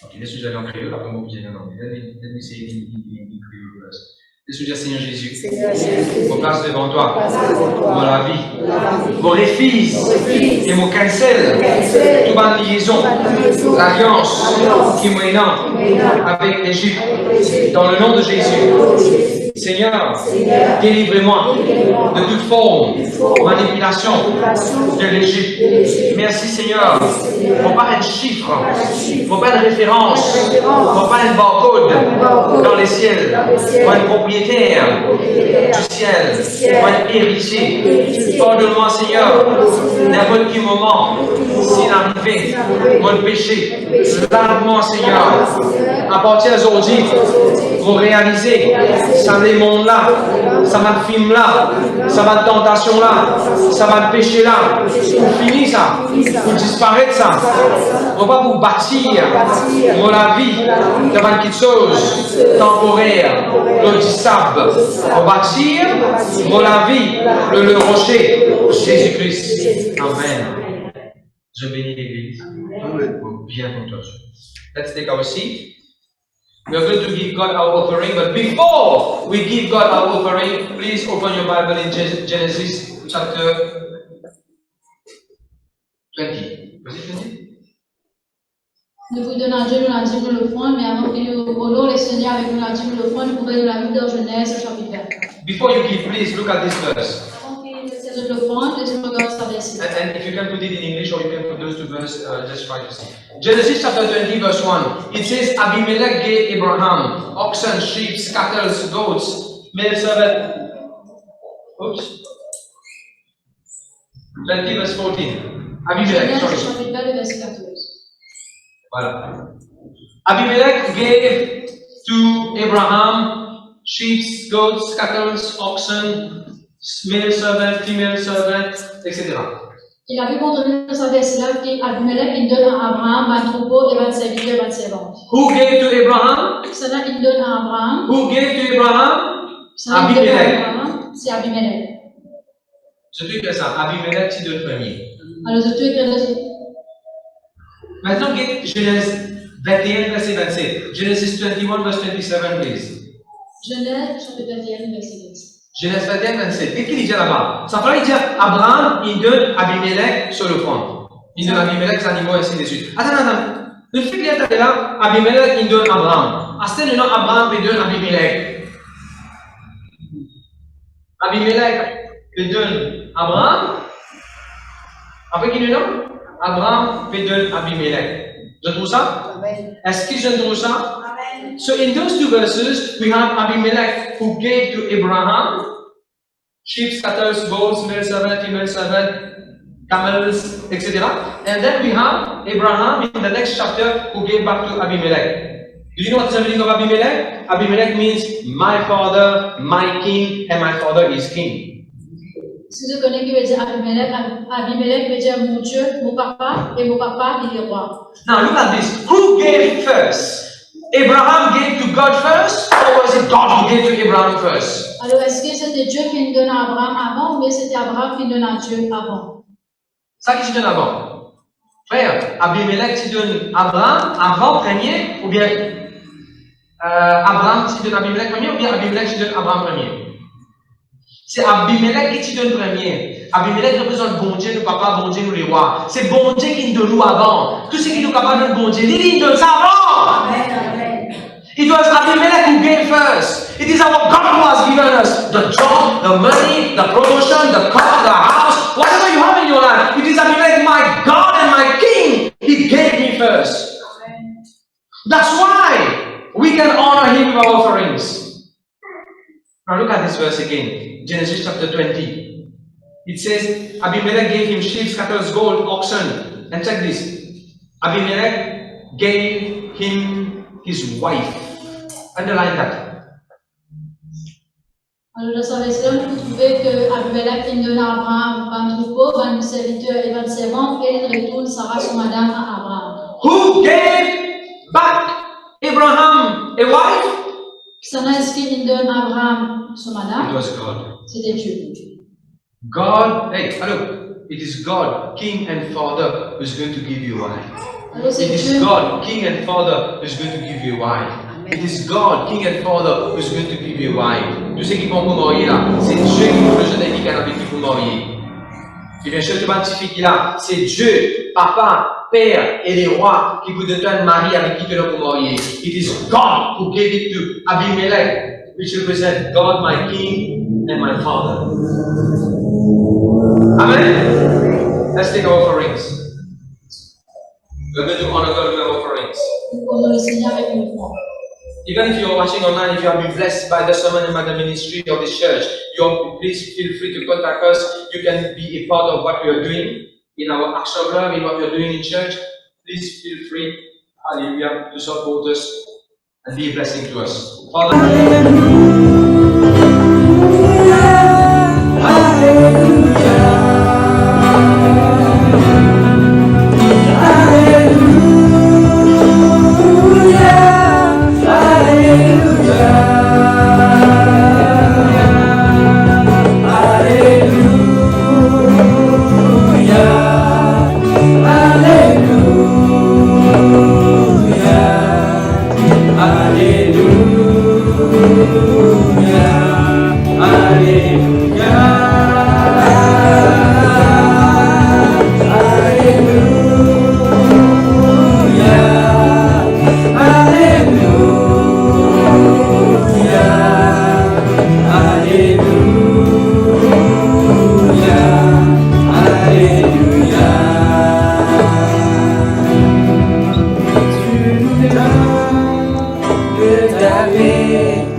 Okay, laisse-moi dire en créole, après moi, vous dites en anglais. Let me say it in Creole first. Laisse-moi dire, Seigneur Jésus, je place devant toi, dans la vie, mon refuse et mon cancel, toute ma liaison, l'alliance qui m'énonce avec l'Égypte, dans le nom de Jésus. Seigneur, délivre-moi de toute forme, manipulation de l'Égypte. Merci Seigneur, pour pas un chiffre, pour pas une référence, pour pas un barcode dans les ciels, pour un propriétaire du ciel, pour un héritier. Pardonne-moi Seigneur, n'importe quel moment, s'il arrivait mon péché, lave-moi Seigneur, à partir d'aujourd'hui, pour réaliser ça les mondes là, ça va le film là, ça va le tentation là, ça va le péché là. Pour finir ça, pour disparaître ça. On va vous bâtir la vie devant quelque chose temporaire, le sable. On va bâtir la vie, le rocher, Jésus-Christ. Amen. Je bénis l'Église. Bien contre eux. Let's take our seat. We are going to give God our offering, but before we give God our offering, please open your Bible in Genesis chapter 20. Was it 20? Nous vous donnons à Dieu, nous la dîme, nous l'offrande, mais avant que nous honorions le Seigneur avec nous la dîme, nous l'offrande, nous pouvons nous la Bible dans Genèse, chapitre 20. Before you give, please look at this verse. Avant que nous l'offrande, laissez-nous regarder ce verset. And if you can put it in English or you can put those two verses, just try to see. Genesis chapter 20, verse 1. It says, Abimelech gave Abraham oxen, sheep, cattle, goats, male servant. Oops. 20, verse 14. Abimelech, sorry. Genèse, chapitre 20, verset 14. Voilà. Abimelech gave to Abraham sheep, goats, cattle, oxen, male servant, female servant, etc. Il a vu contenu dans sa verset-là qu'Abimelech, il donne à Abraham un troupeau et 20 serviteurs, 20 servantes. Who gave to Abraham? Cela, il donne à Abraham. Who gave to Abraham? Cela, il donne à Abraham. C'est Abimelech. C'est tout que ça. Abimelech, tu donnes premier. Alors, c'est tout écrit. Maintenant, Genèse 21, verset 27. Genesis 21, verse 27, please. Genèse, chapitre 21, verset 27. Genèse 21, 27. Qu'est-ce qu'il dit là-bas? Ça veut dire Abraham, il donne Abimelech sur le front. Il donne Abimelech les animaux, ainsi de suite. Attends. Le fait qu'il est là, Abimelech, il donne Abraham. À ce moment, Abraham, il donne Abimelech. Abimelech, il donne Abraham. Après qui le nomme? Abraham, il donne Abimelech. Je trouve ça? Est-ce que je trouve ça? So in those two verses, we have Abimelech who gave to Abraham sheep, cattle, goats, male servant, female servant, camels, etc. And then we have Abraham in the next chapter who gave back to Abimelech. Do you know what's the meaning of Abimelech? Abimelech means my father, my king, and my father is king. Si vous connaissez qui veut dire Abimelech, Abimelech veut dire mon Dieu, mon papa, et mon papa, il est roi. Now look at this. Who gave first? Abraham gave to God first, or was it God who gave to Abraham first? Alors, est-ce que c'était Dieu qui donne à Abraham avant, ou bien c'était Abraham qui donne à Dieu avant? Ça qui se donne avant. Frère, Abimelech tu donnes Abraham avant premier, ou bien Abraham tu donnes Abimelech premier, ou bien Abimelech tu donnes Abraham premier? C'est Abimelech qui te donne premier. Abimelech représente bon Dieu, nous papa, bon Dieu, nous les rois. C'est bon Dieu qui nous donne nous avant. Tout ce qui nous capable de bon Dieu, il nous donne ça avant. It was Abimelech who gave first. It is our God who has given us the job, the money, the promotion, the car, the house, whatever you have in your life. It is Abimelech, my God and my King. He gave me first. That's why we can honor Him with our offerings. Now look at this verse again. Genesis chapter 20. It says, Abimelech gave him sheep, cattle, gold, oxen. And check this. Abimelech gave him his wife. Underline that. Alors, dans sa version, vous trouvez que Abimelech il donne à Abraham 20 troupeaux, 20 serviteurs et 20 servantes, et il retourne Sarah, son madame, à Abraham. Who gave back Abraham a wife? Est-ce qu'il donne à Abraham son madame? It was God. C'était Dieu. God, hey, hello. It is God, King and Father, who is going to give you a wife. Alors, c'est It is Dieu. God, King and Father, who is going to give you a wife. It is God, King and Father, who is going to give you a wife. Tous ceux qui vont vous marier là, c'est Dieu qui vous le jeune avec qui vous marier. Et bien sûr, tu vas identifier qui là, c'est Dieu, Papa, Père et les rois qui vous donnent un mari avec qui tu vas vous marier. It is God who gave it to Abimelech, which represents God, my King and my Father. Amen. Let's take our offerings. We're going to honor God with our offerings. Nous connaissons le Seigneur avec une offrande. Even if you're watching online, if you have been blessed by the sermon and by the ministry of this church, please feel free to contact us. You can be a part of what we are doing in our action club, in what we are doing in church. Please feel free, hallelujah, to support us and be a blessing to us. Father, élevé.